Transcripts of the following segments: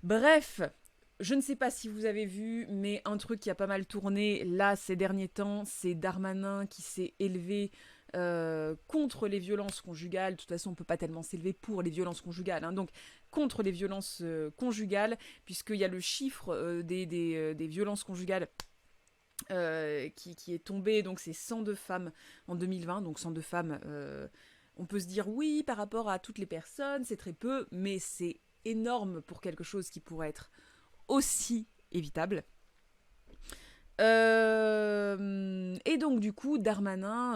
Bref, je ne sais pas si vous avez vu, mais un truc qui a pas mal tourné là ces derniers temps, c'est Darmanin qui s'est élevé contre les violences conjugales. De toute façon, on ne peut pas tellement s'élever pour les violences conjugales. Hein. Donc, contre les violences conjugales, puisqu'il y a le chiffre des violences conjugales qui est tombé. Donc, c'est 102 femmes en 2020. Donc, 102 femmes, on peut se dire oui, par rapport à toutes les personnes, c'est très peu, mais c'est énorme pour quelque chose qui pourrait être aussi évitable. Et donc du coup, Darmanin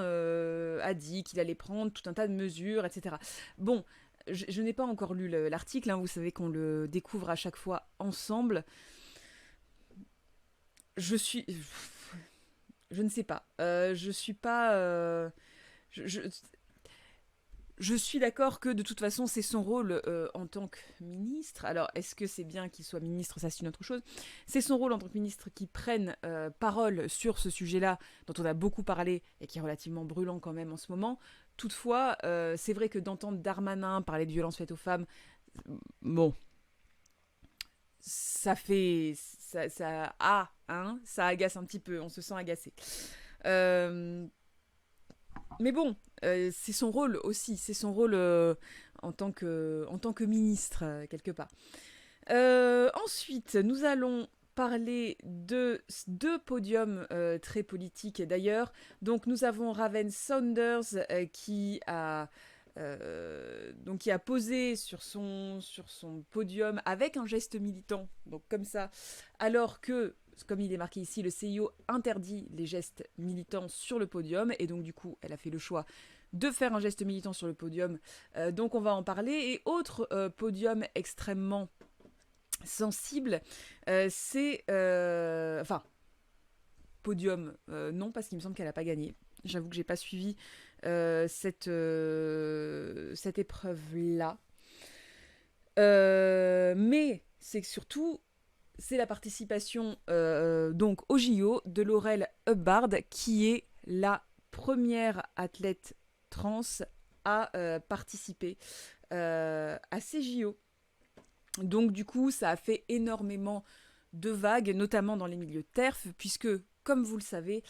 a dit qu'il allait prendre tout un tas de mesures, etc. Bon, je n'ai pas encore lu l'article, hein, vous savez qu'on le découvre à chaque fois ensemble. Je suis... Je ne sais pas. Je suis pas... je suis d'accord que de toute façon c'est son rôle en tant que ministre. Alors est-ce que c'est bien qu'il soit ministre, ça c'est une autre chose. C'est son rôle en tant que ministre qui prenne parole sur ce sujet-là dont on a beaucoup parlé et qui est relativement brûlant quand même en ce moment. Toutefois, c'est vrai que d'entendre Darmanin parler de violences faites aux femmes, bon, ça fait... ça agace un petit peu, on se sent agacé. Euh, mais bon, c'est son rôle aussi, c'est son rôle en tant que ministre, quelque part. Ensuite, nous allons parler de deux podiums très politiques d'ailleurs. Donc nous avons Raven Saunders qui a posé sur son podium avec un geste militant, donc comme ça, alors que, comme il est marqué ici, le CIO interdit les gestes militants sur le podium, et donc du coup, elle a fait le choix de faire un geste militant sur le podium. Donc on va en parler. Et autre podium extrêmement sensible, c'est... enfin, podium, non, parce qu'il me semble qu'elle n'a pas gagné. J'avoue que j'ai pas suivi cette épreuve-là. Mais c'est que surtout, c'est la participation donc au JO de Laurel Hubbard, qui est la première athlète trans à participer à ces JO. Donc du coup, ça a fait énormément de vagues, notamment dans les milieux TERF, puisque, comme vous le savez,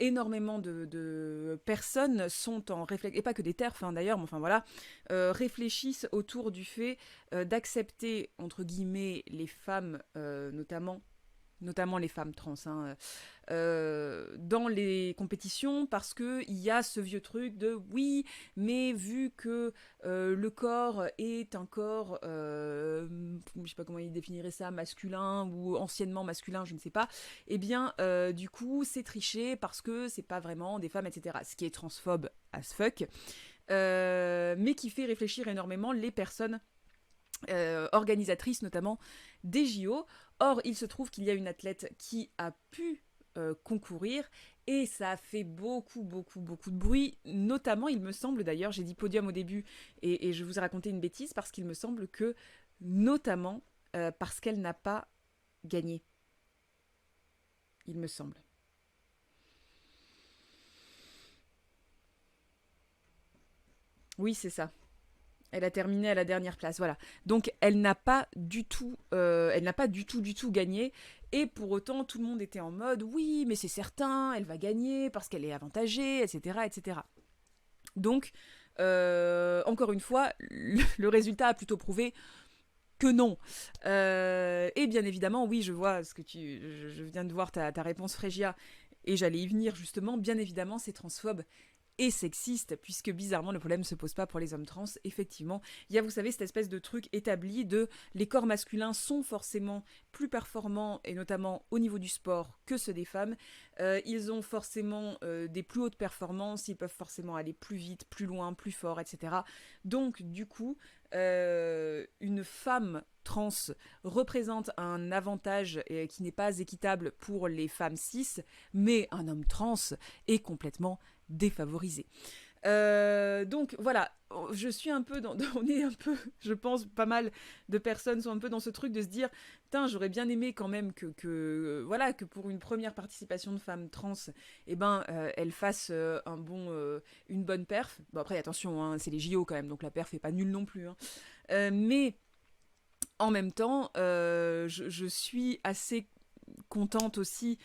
énormément de personnes sont en réflexion, et pas que des TERF hein, d'ailleurs, mais enfin voilà, réfléchissent autour du fait d'accepter, entre guillemets, les femmes, notamment les femmes trans, hein, dans les compétitions parce qu'il y a ce vieux truc de oui, mais vu que le corps est un corps, je sais pas comment il définirait ça, masculin ou anciennement masculin, je ne sais pas, eh bien, du coup, c'est triché parce que c'est pas vraiment des femmes, etc. Ce qui est transphobe as fuck, mais qui fait réfléchir énormément les personnes organisatrice notamment des JO. Or, il se trouve qu'il y a une athlète qui a pu concourir et ça a fait beaucoup, beaucoup, beaucoup de bruit. Notamment, il me semble d'ailleurs, j'ai dit podium au début et je vous ai raconté une bêtise parce qu'il me semble que, notamment, parce qu'elle n'a pas gagné, il me semble. Oui, c'est ça. Elle a terminé à la dernière place, voilà. Donc elle n'a pas du tout gagné. Et pour autant, tout le monde était en mode, oui, mais c'est certain, elle va gagner parce qu'elle est avantagée, etc., etc. Donc, encore une fois, le résultat a plutôt prouvé que non. Et bien évidemment, oui, je vois ce que je viens de voir ta réponse, Frégia, et j'allais y venir justement. Bien évidemment, c'est transphobe et sexiste, puisque bizarrement le problème ne se pose pas pour les hommes trans. Effectivement, il y a, vous savez, cette espèce de truc établi de les corps masculins sont forcément plus performants, et notamment au niveau du sport, que ceux des femmes. Ils ont forcément des plus hautes performances, ils peuvent forcément aller plus vite, plus loin, plus fort, etc. Donc, du coup, une femme trans représente un avantage qui n'est pas équitable pour les femmes cis, mais un homme trans est complètement défavorisé. Donc voilà, je suis un peu on est un peu, je pense, pas mal de personnes sont un peu dans ce truc de se dire, putain, j'aurais bien aimé quand même voilà, que pour une première participation de femmes trans, eh ben, elle fasse une bonne perf. Bon après, attention, hein, c'est les JO quand même, donc la perf est pas nulle non plus. Hein. Mais En même temps, je suis assez contente aussi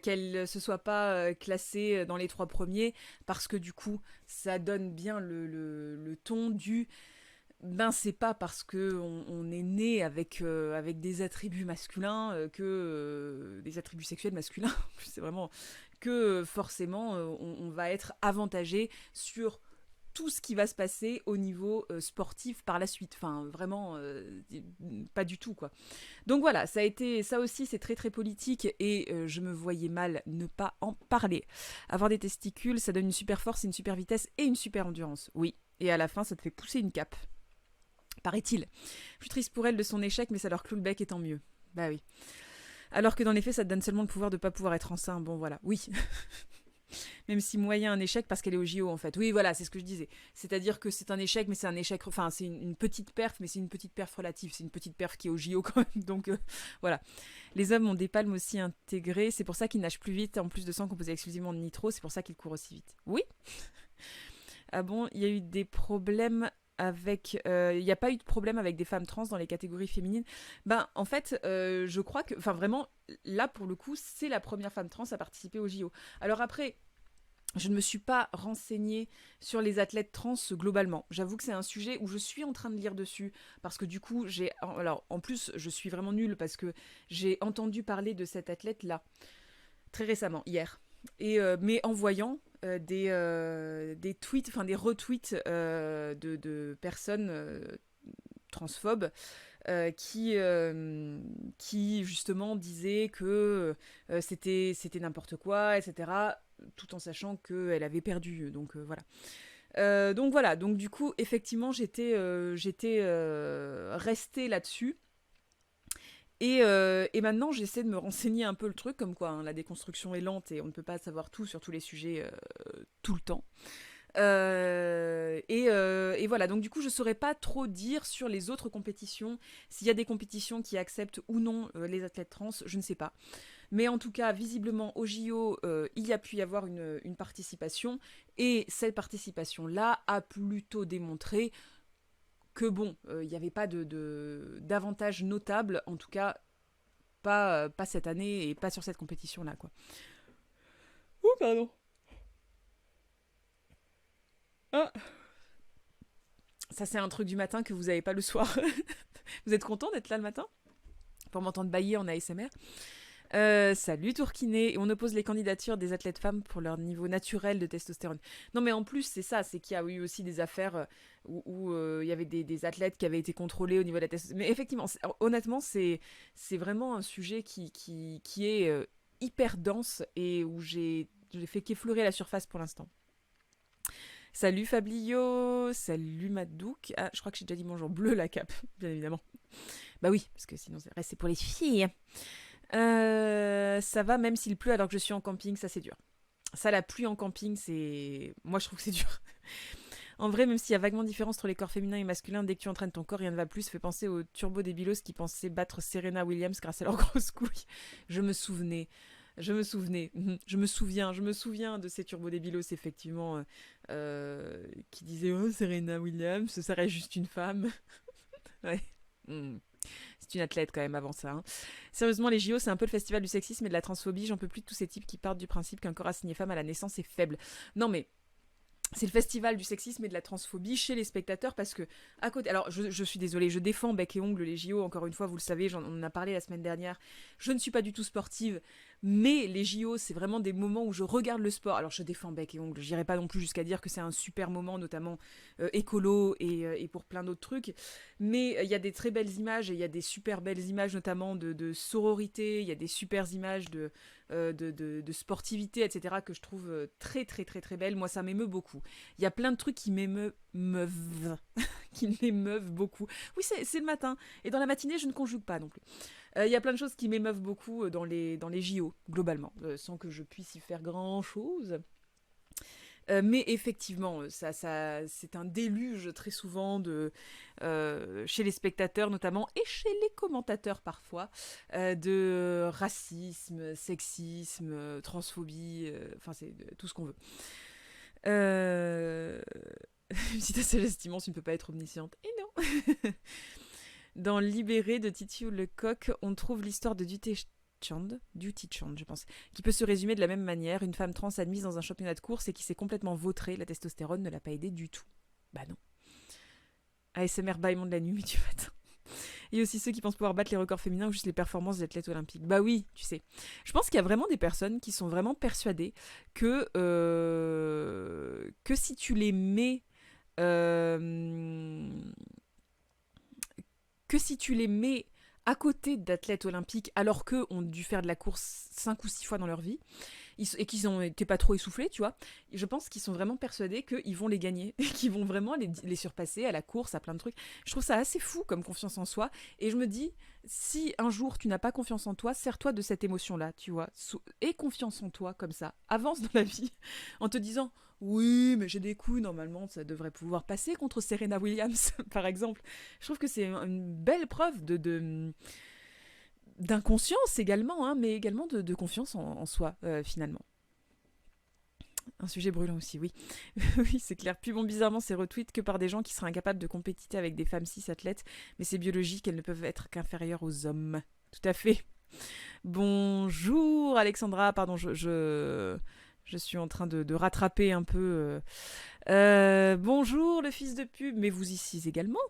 qu'elle se soit pas classée dans les 3 premiers, parce que du coup, ça donne bien le ton du... Ben, c'est pas parce que on est né avec des attributs masculins des attributs sexuels masculins, c'est vraiment que forcément on va être avantagé sur tout ce qui va se passer au niveau sportif par la suite. Enfin, vraiment, pas du tout, quoi. Donc voilà, ça aussi, c'est très très politique et je me voyais mal ne pas en parler. Avoir des testicules, ça donne une super force, une super vitesse et une super endurance. Oui. Et à la fin, ça te fait pousser une cape. Paraît-il. Je suis triste pour elle de son échec, mais ça leur cloue le bec et tant mieux. Bah oui. Alors que dans les faits, ça te donne seulement le pouvoir de pas pouvoir être enceinte. Bon, voilà. Oui. Même si moyen un échec parce qu'elle est au JO en fait. Oui, voilà, c'est ce que je disais. C'est-à-dire que c'est un échec, mais c'est un échec. Enfin, c'est une petite perf, mais c'est une petite perf relative. C'est une petite perf qui est au JO quand même. Donc voilà. Les hommes ont des palmes aussi intégrées. C'est pour ça qu'ils nagent plus vite. En plus de sang composé exclusivement de nitro, c'est pour ça qu'ils courent aussi vite. Oui. Ah bon, il y a eu des problèmes avec... Il n'y a pas eu de problème avec des femmes trans dans les catégories féminines. Ben, en fait, je crois que... Enfin, vraiment, là, pour le coup, c'est la première femme trans à participer au JO. Alors après, je ne me suis pas renseignée sur les athlètes trans globalement. J'avoue que c'est un sujet où je suis en train de lire dessus, parce que du coup, j'ai... Alors, en plus, je suis vraiment nulle, parce que j'ai entendu parler de cette athlète-là, très récemment, hier. Mais en voyant des tweets, enfin des retweets de personnes transphobes qui justement disaient que c'était n'importe quoi, etc. Tout en sachant qu'elle avait perdu. Donc voilà, donc du coup, effectivement, j'étais restée là-dessus. Et maintenant, j'essaie de me renseigner un peu le truc, comme quoi hein, la déconstruction est lente et on ne peut pas savoir tout sur tous les sujets tout le temps. Et voilà, donc du coup, je saurais pas trop dire sur les autres compétitions, s'il y a des compétitions qui acceptent ou non les athlètes trans, je ne sais pas. Mais en tout cas, visiblement, au JO, il y a pu y avoir une participation, et cette participation-là a plutôt démontré que bon, il n'y avait pas d'avantage notable, en tout cas pas cette année et pas sur cette compétition-là, quoi. Oh, pardon. Ah. Ça, c'est un truc du matin que vous n'avez pas le soir. Vous êtes content d'être là le matin pour m'entendre bailler en ASMR. Salut Tourquiné. Et on oppose les candidatures des athlètes femmes pour leur niveau naturel de testostérone. Non mais en plus c'est ça, c'est qu'il y a eu aussi des affaires où il y avait des athlètes qui avaient été contrôlés au niveau de la testostérone. Mais effectivement, honnêtement c'est vraiment un sujet qui est hyper dense et où j'ai fait qu'effleurer la surface pour l'instant. Salut Fablio, salut Madouk. Ah, je crois que j'ai déjà dit bonjour. Bleu la cape, bien évidemment. Bah oui, parce que sinon c'est pour les filles. Ça va même s'il pleut alors que je suis en camping, ça c'est dur. Ça, la pluie en camping, c'est... Moi je trouve que c'est dur. En vrai, même s'il y a vaguement différence entre les corps féminins et masculins, dès que tu entraînes ton corps, rien ne va plus. Ça fait penser aux turbo débilos qui pensaient battre Serena Williams grâce à leurs grosses couilles. Je me souvenais. Je me souviens de ces turbo débilos, effectivement, qui disaient oh, Serena Williams, ça reste juste une femme. Ouais. Mm. C'est une athlète quand même avant ça. Hein. Sérieusement, les JO, c'est un peu le festival du sexisme et de la transphobie. J'en peux plus de tous ces types qui partent du principe qu'un corps assigné femme à la naissance est faible. Non mais c'est le festival du sexisme et de la transphobie chez les spectateurs parce que à côté, alors je suis désolée, je défends bec et ongle les JO, encore une fois vous le savez, on en a parlé la semaine dernière, je ne suis pas du tout sportive, mais les JO c'est vraiment des moments où je regarde le sport, alors je défends bec et ongle, j'irai pas non plus jusqu'à dire que c'est un super moment, notamment écolo et pour plein d'autres trucs, mais il y a des très belles images et il y a des super belles images notamment de sororité, il y a des super images de sportivité, etc., que je trouve très très très très belle. Moi, ça m'émeut beaucoup. Il y a plein de trucs qui m'émeuvent, qui m'émeuvent beaucoup. Oui, c'est le matin. Et dans la matinée, je ne conjugue pas non plus. Il y a plein de choses qui m'émeuvent beaucoup dans les JO, globalement, sans que je puisse y faire grand-chose. Mais effectivement, c'est un déluge très souvent chez les spectateurs notamment, et chez les commentateurs parfois, de racisme, sexisme, transphobie, enfin c'est tout ce qu'on veut. Si ta seule estimance, tu ne peux pas être omnisciente. Et non. Dans Libéré de Titi Lecoq, on trouve l'histoire de Duty Chand, je pense, qui peut se résumer de la même manière. Une femme trans admise dans un championnat de course et qui s'est complètement vautrée. La testostérone ne l'a pas aidée du tout. Bah non. ASMR bâillement de la nuit, mais du matin. Et aussi ceux qui pensent pouvoir battre les records féminins ou juste les performances des athlètes olympiques. Bah oui, tu sais. Je pense qu'il y a vraiment des personnes qui sont vraiment persuadées que si tu les mets... que si tu les mets à côté d'athlètes olympiques alors qu'eux ont dû faire de la course 5 ou 6 fois dans leur vie, et qu'ils ont été pas trop essoufflés, tu vois, je pense qu'ils sont vraiment persuadés qu'ils vont les gagner, qu'ils vont vraiment les surpasser à la course, à plein de trucs. Je trouve ça assez fou comme confiance en soi, et je me dis, si un jour tu n'as pas confiance en toi, sers-toi de cette émotion-là, tu vois, aie confiance en toi comme ça, avance dans la vie, en te disant, oui, mais j'ai des couilles, normalement ça devrait pouvoir passer contre Serena Williams, par exemple. Je trouve que c'est une belle preuve d'inconscience également, hein, mais également de confiance en soi, finalement. Un sujet brûlant aussi, oui. Oui, c'est clair. Puis bon, bizarrement, c'est retweet que par des gens qui seraient incapables de compétiter avec des femmes cis athlètes, mais c'est biologique, elles ne peuvent être qu'inférieures aux hommes. Tout à fait. Bonjour Alexandra, pardon, je suis en train de rattraper un peu. Bonjour le fils de pub, mais vous ici également.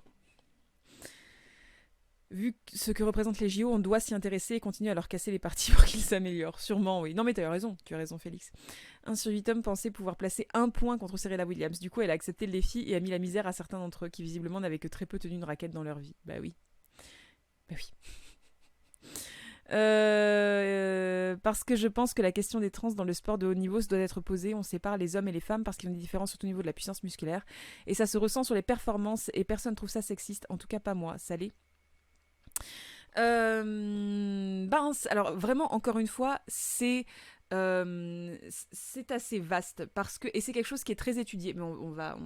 Vu ce que représentent les JO, on doit s'y intéresser et continuer à leur casser les parties pour qu'ils s'améliorent. Sûrement, oui. Non, mais tu as raison, Félix. 1 sur 8 hommes pensait pouvoir placer 1 point contre Serena Williams. Du coup, elle a accepté le défi et a mis la misère à certains d'entre eux qui, visiblement, n'avaient que très peu tenu une raquette dans leur vie. Bah oui. Bah oui. Parce que je pense que la question des trans dans le sport de haut niveau se doit être posée. On sépare les hommes et les femmes parce qu'ils ont des différences surtout au niveau de la puissance musculaire. Et ça se ressent sur les performances et personne trouve ça sexiste. En tout cas, pas moi. Salé. Alors vraiment, encore une fois, c'est assez vaste parce que, et c'est quelque chose qui est très étudié, mais on va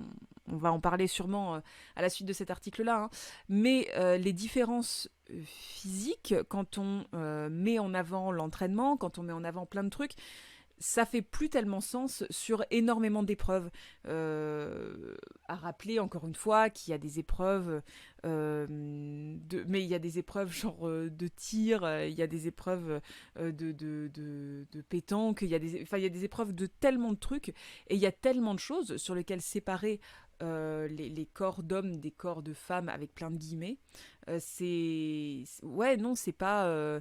en parler sûrement à la suite de cet article-là, hein, mais les différences physiques, quand on met en avant l'entraînement, quand on met en avant plein de trucs, ça fait plus tellement sens sur énormément d'épreuves. À rappeler encore une fois qu'il y a des épreuves, mais il y a des épreuves genre de tir, il y a des épreuves de pétanque, il y a des épreuves de tellement de trucs, et il y a tellement de choses sur lesquelles séparer les corps d'hommes des corps de femmes avec plein de guillemets. Ouais, non, c'est pas...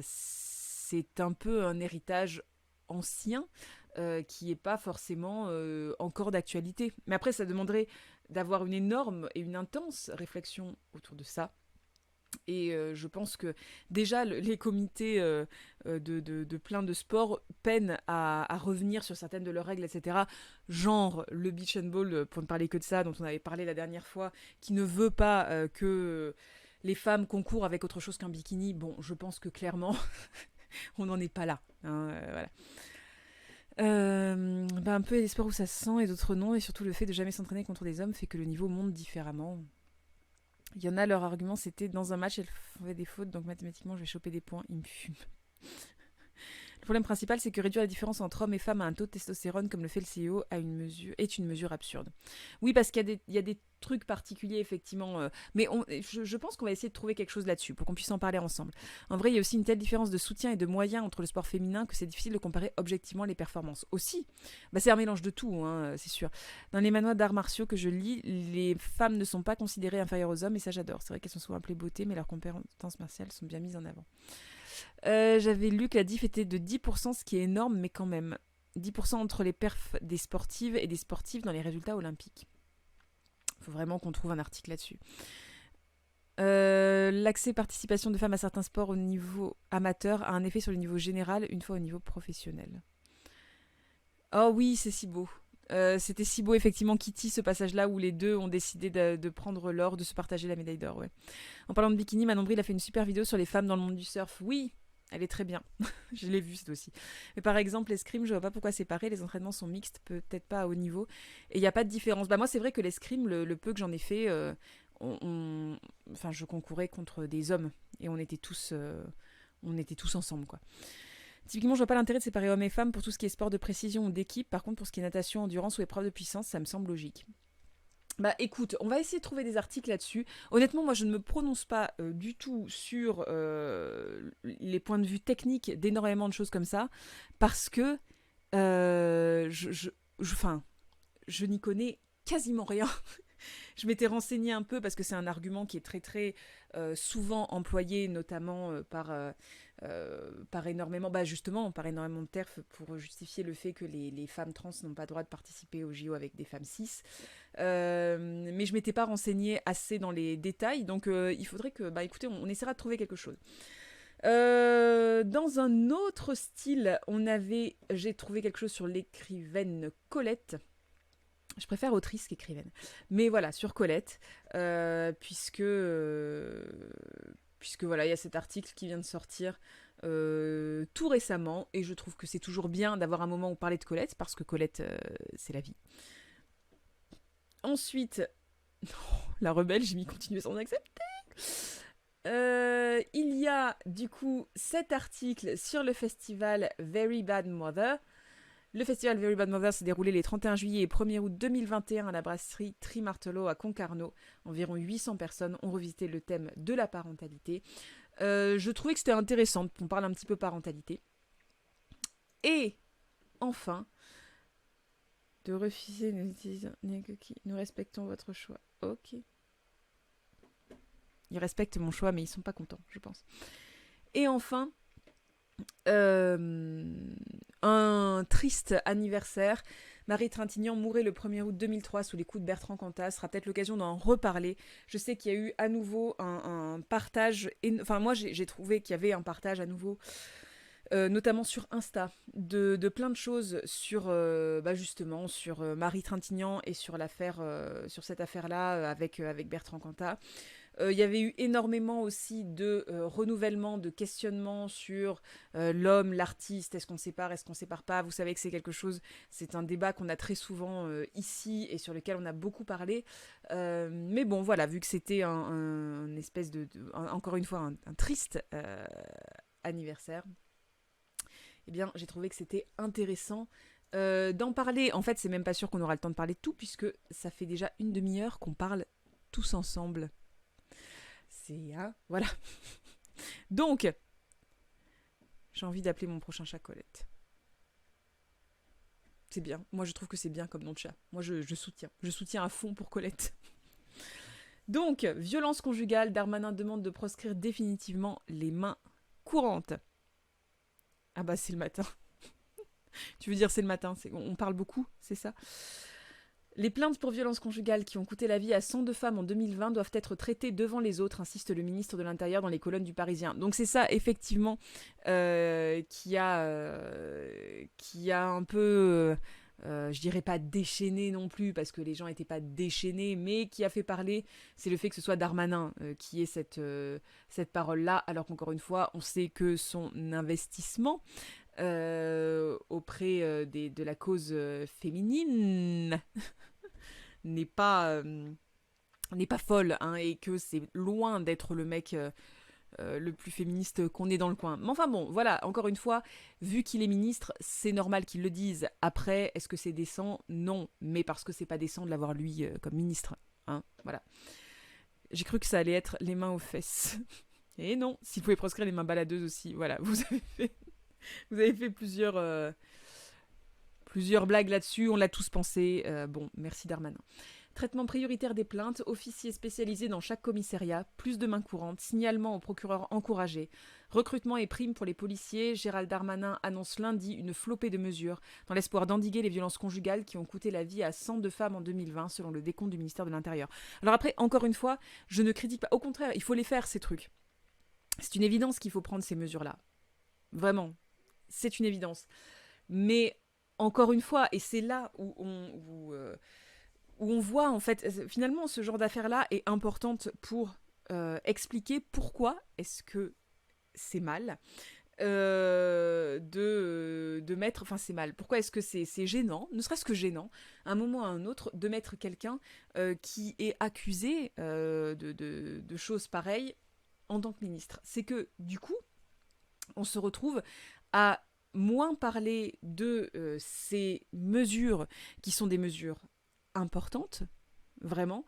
c'est un peu un héritage ancien qui n'est pas forcément encore d'actualité. Mais après, ça demanderait d'avoir une énorme et une intense réflexion autour de ça. Et je pense que déjà les comités de plein de sports peinent à revenir sur certaines de leurs règles, etc. Genre le beach and ball, pour ne parler que de ça, dont on avait parlé la dernière fois, qui ne veut pas que les femmes concourent avec autre chose qu'un bikini. Bon, je pense que clairement, on n'en est pas là. Hein, voilà. Un peu des sports où ça se sent et d'autres non, et surtout le fait de jamais s'entraîner contre des hommes fait que le niveau monte différemment. Il y en a, leur argument c'était dans un match elles faisaient des fautes, donc mathématiquement je vais choper des points, ils me fument. Le problème principal, c'est que réduire la différence entre hommes et femmes à un taux de testostérone, comme le fait le CEO, est une mesure absurde. Oui, parce qu'il y a des trucs particuliers, effectivement. Mais je pense qu'on va essayer de trouver quelque chose là-dessus, pour qu'on puisse en parler ensemble. En vrai, il y a aussi une telle différence de soutien et de moyens entre le sport féminin que c'est difficile de comparer objectivement les performances. Aussi, c'est un mélange de tout, hein, c'est sûr. Dans les manuels d'arts martiaux que je lis, les femmes ne sont pas considérées inférieures aux hommes, et ça j'adore. C'est vrai qu'elles sont souvent appelées beauté, mais leurs compétences martiales sont bien mises en avant. J'avais lu que la diff était de 10%, ce qui est énorme, mais quand même. 10% entre les perfs des sportives et des sportifs dans les résultats olympiques. Il faut vraiment qu'on trouve un article là-dessus. L'accès participation de femmes à certains sports au niveau amateur a un effet sur le niveau général, une fois au niveau professionnel. Oh oui, c'est si beau. C'était si beau, effectivement, Kitty, ce passage-là où les deux ont décidé de prendre l'or, de se partager la médaille d'or. Ouais. En parlant de bikini, Manon Bril a fait une super vidéo sur les femmes dans le monde du surf. Oui, elle est très bien. Je l'ai vue, cette aussi. Mais par exemple, l'escrime, je vois pas pourquoi séparer. Les entraînements sont mixtes, peut-être pas à haut niveau. Et il n'y a pas de différence. Moi, c'est vrai que l'escrime, le peu que j'en ai fait, je concourais contre des hommes. Et on était tous ensemble, quoi. Typiquement, je vois pas l'intérêt de séparer hommes et femmes pour tout ce qui est sport de précision ou d'équipe. Par contre, pour ce qui est natation, endurance ou épreuve de puissance, ça me semble logique. Bah écoute, on va essayer de trouver des articles là-dessus. Honnêtement, moi je ne me prononce pas du tout sur les points de vue techniques d'énormément de choses comme ça, parce que enfin, je n'y connais quasiment rien. Je m'étais renseignée un peu parce que c'est un argument qui est très très souvent employé, notamment par énormément, bah justement, par énormément de TERF pour justifier le fait que les femmes trans n'ont pas le droit de participer aux JO avec des femmes cis. Mais je m'étais pas renseignée assez dans les détails, donc il faudrait que, bah écoutez, on essaiera de trouver quelque chose. Dans un autre style, j'ai trouvé quelque chose sur l'écrivaine Colette. Je préfère autrice qu'écrivaine. Mais voilà, sur Colette, puisque voilà, il y a cet article qui vient de sortir tout récemment, et je trouve que c'est toujours bien d'avoir un moment où parler de Colette, parce que Colette, c'est la vie. Ensuite, la rebelle, j'ai mis continuer sans accepter. Il y a du coup cet article sur le festival Very Bad Mother. Le festival Very Bad Mother s'est déroulé les 31 juillet et 1er août 2021 à la brasserie Trimartelo à Concarneau. Environ 800 personnes ont revisité le thème de la parentalité. Je trouvais que c'était intéressant qu'on parle un petit peu parentalité. Et enfin, de refuser nous respectons votre choix. Ok. Ils respectent mon choix, mais ils sont pas contents, je pense. Et enfin, un triste anniversaire. Marie Trintignant mourait le 1er août 2003 sous les coups de Bertrand Cantat. Ce sera peut-être l'occasion d'en reparler. Je sais qu'il y a eu à nouveau un partage. Enfin, moi, j'ai trouvé qu'il y avait un partage à nouveau, notamment sur Insta, de plein de choses sur, justement, sur Marie Trintignant et sur sur cette affaire-là avec Bertrand Cantat. Il y avait eu énormément aussi de renouvellement, de questionnements sur l'homme, l'artiste, est-ce qu'on sépare, est-ce qu'on sépare pas. Vous savez que c'est un débat qu'on a très souvent ici et sur lequel on a beaucoup parlé. Mais bon, voilà, vu que c'était un espèce encore une fois, un triste anniversaire, eh bien, j'ai trouvé que c'était intéressant d'en parler. En fait, c'est même pas sûr qu'on aura le temps de parler de tout, puisque ça fait déjà une demi-heure qu'on parle tous ensemble. Voilà. Donc, j'ai envie d'appeler mon prochain chat Colette. C'est bien. Moi, je trouve que c'est bien comme nom de chat. Moi, je soutiens. Je soutiens à fond pour Colette. Donc, violence conjugale, Darmanin demande de proscrire définitivement les mains courantes. Ah bah, c'est le matin. Tu veux dire c'est le matin, on parle beaucoup, c'est ça? Les plaintes pour violences conjugales qui ont coûté la vie à 102 femmes en 2020 doivent être traitées devant les autres, insiste le ministre de l'Intérieur dans les colonnes du Parisien. Donc c'est ça, effectivement, qui a un peu, je dirais pas déchaîné non plus, parce que les gens n'étaient pas déchaînés, mais qui a fait parler, c'est le fait que ce soit Darmanin qui ait cette parole-là, alors qu'encore une fois, on sait que son investissement auprès de la cause féminine n'est pas folle, hein, et que c'est loin d'être le mec le plus féministe qu'on ait dans le coin. Mais enfin bon, voilà, encore une fois, vu qu'il est ministre, c'est normal qu'il le dise. Après, est-ce que c'est décent? Non, mais parce que c'est pas décent de l'avoir lui comme ministre, hein, voilà. J'ai cru que ça allait être les mains aux fesses. Et non, s'il pouvait proscrire les mains baladeuses aussi, voilà, vous avez fait plusieurs blagues là-dessus, on l'a tous pensé. Bon, merci Darmanin. Traitement prioritaire des plaintes, officiers spécialisés dans chaque commissariat, plus de mains courantes, signalement au procureur encouragé, recrutement et primes pour les policiers. Gérald Darmanin annonce lundi une flopée de mesures dans l'espoir d'endiguer les violences conjugales qui ont coûté la vie à 102 femmes en 2020 selon le décompte du ministère de l'Intérieur. Alors après, encore une fois, je ne critique pas. Au contraire, il faut les faire ces trucs. C'est une évidence qu'il faut prendre ces mesures-là. Vraiment, c'est une évidence. Mais encore une fois, et c'est là où on voit en fait, finalement ce genre d'affaire-là est importante pour expliquer pourquoi est-ce que c'est mal de mettre, enfin c'est mal, pourquoi est-ce que c'est gênant, ne serait-ce que gênant, à un moment ou à un autre, de mettre quelqu'un qui est accusé de choses pareilles en tant que ministre. C'est que du coup, on se retrouve à moins parler de ces mesures qui sont des mesures importantes, vraiment,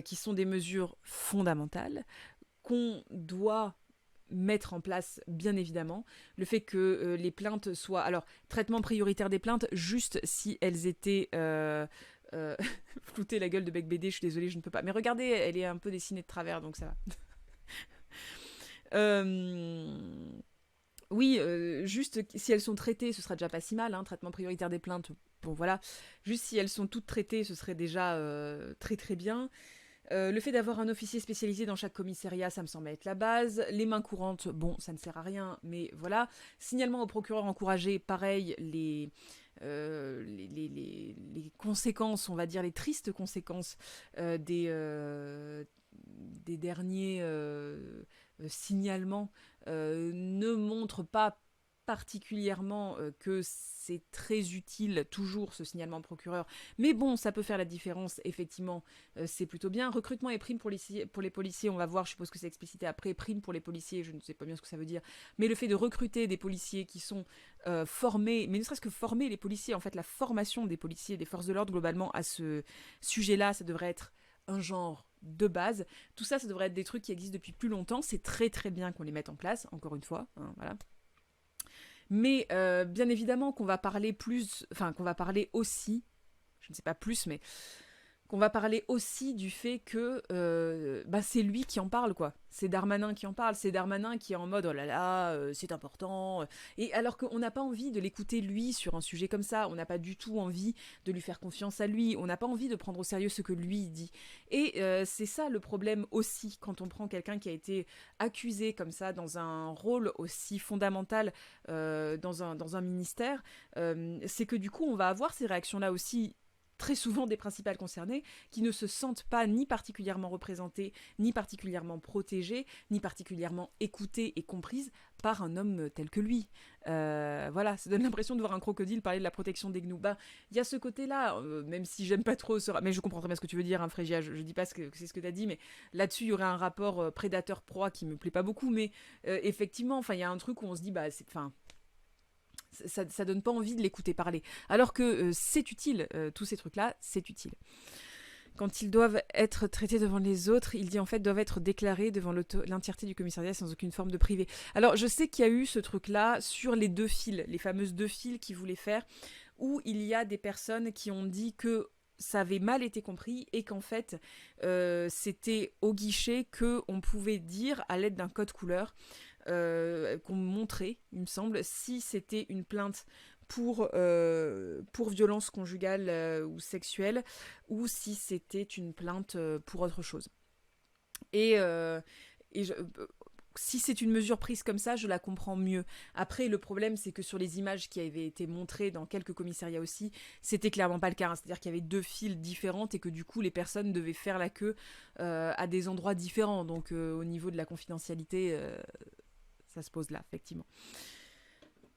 qui sont des mesures fondamentales qu'on doit mettre en place, bien évidemment. Le fait que les plaintes soient... Alors, traitement prioritaire des plaintes, juste si elles étaient... flouter la gueule de Bec BD, je suis désolée, je ne peux pas. Mais regardez, elle est un peu dessinée de travers, donc ça va. Oui, juste si elles sont traitées, ce sera déjà pas si mal, hein, traitement prioritaire des plaintes, bon voilà. Juste si elles sont toutes traitées, ce serait déjà très très bien. Le fait d'avoir un officier spécialisé dans chaque commissariat, ça me semble être la base. Les mains courantes, bon, ça ne sert à rien, mais voilà. Signalement au procureur encouragé, pareil, les conséquences, on va dire les tristes conséquences des derniers signalements ne montrent pas particulièrement que c'est très utile toujours ce signalement procureur, mais bon, ça peut faire la différence, effectivement, c'est plutôt bien. Recrutement et primes pour les policiers, on va voir, je suppose que c'est explicité après, primes pour les policiers, je ne sais pas bien ce que ça veut dire, mais le fait de recruter des policiers qui sont formés, mais ne serait-ce que former les policiers, en fait la formation des policiers, des forces de l'ordre globalement à ce sujet-là, ça devrait être un genre de base. Tout ça, ça devrait être des trucs qui existent depuis plus longtemps, c'est très très bien qu'on les mette en place, encore une fois, hein, voilà. Mais bien évidemment qu'on va parler plus, enfin qu'on va parler aussi, je ne sais pas plus, mais qu'on va parler aussi du fait que c'est lui qui en parle, quoi. C'est Darmanin qui en parle, c'est Darmanin qui est en mode oh là là, c'est important. Et alors qu'on n'a pas envie de l'écouter lui sur un sujet comme ça, on n'a pas du tout envie de lui faire confiance à lui, on n'a pas envie de prendre au sérieux ce que lui dit. Et c'est ça le problème aussi quand on prend quelqu'un qui a été accusé comme ça dans un rôle aussi fondamental dans un ministère, c'est que du coup on va avoir ces réactions-là aussi très souvent des principales concernées, qui ne se sentent pas ni particulièrement représentées, ni particulièrement protégées, ni particulièrement écoutées et comprises par un homme tel que lui. Voilà, ça donne l'impression de voir un crocodile parler de la protection des gnous. Il y a ce côté-là, même si j'aime pas trop mais je comprends très bien ce que tu veux dire, hein, Frégia, je dis pas que c'est ce que tu as dit, mais là-dessus, il y aurait un rapport prédateur-proie qui me plaît pas beaucoup, mais effectivement, il y a un truc où on se dit, ça donne pas envie de l'écouter parler. Alors que c'est utile, tous ces trucs-là, c'est utile. Quand ils doivent être traités devant les autres, il dit en fait doivent être déclarés devant l'entièreté du commissariat sans aucune forme de privé. Alors je sais qu'il y a eu ce truc-là sur les 2 files, les fameuses 2 files qu'ils voulaient faire, où il y a des personnes qui ont dit que ça avait mal été compris et qu'en fait c'était au guichet qu'on pouvait dire à l'aide d'un code couleur qu'on montrait, il me semble, si c'était une plainte pour violence conjugale ou sexuelle, ou si c'était une plainte pour autre chose. Et si c'est une mesure prise comme ça, je la comprends mieux. Après, le problème, c'est que sur les images qui avaient été montrées dans quelques commissariats aussi, c'était clairement pas le cas. Hein. C'est-à-dire qu'il y avait 2 files différentes et que du coup, les personnes devaient faire la queue à des endroits différents. Donc, au niveau de la confidentialité, ça se pose là, effectivement.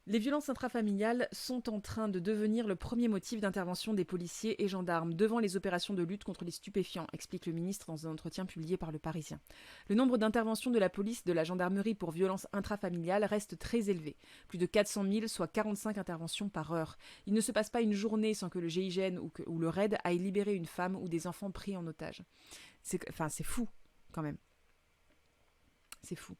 Les violences intrafamiliales sont en train de devenir le premier motif d'intervention des policiers et gendarmes devant les opérations de lutte contre les stupéfiants, explique le ministre dans un entretien publié par Le Parisien. Le nombre d'interventions de la police et de la gendarmerie pour violences intrafamiliales reste très élevé. Plus de 400 000, soit 45 interventions par heure. Il ne se passe pas une journée sans que le GIGN ou le RAID aille libérer une femme ou des enfants pris en otage. C'est fou, quand même. C'est fou.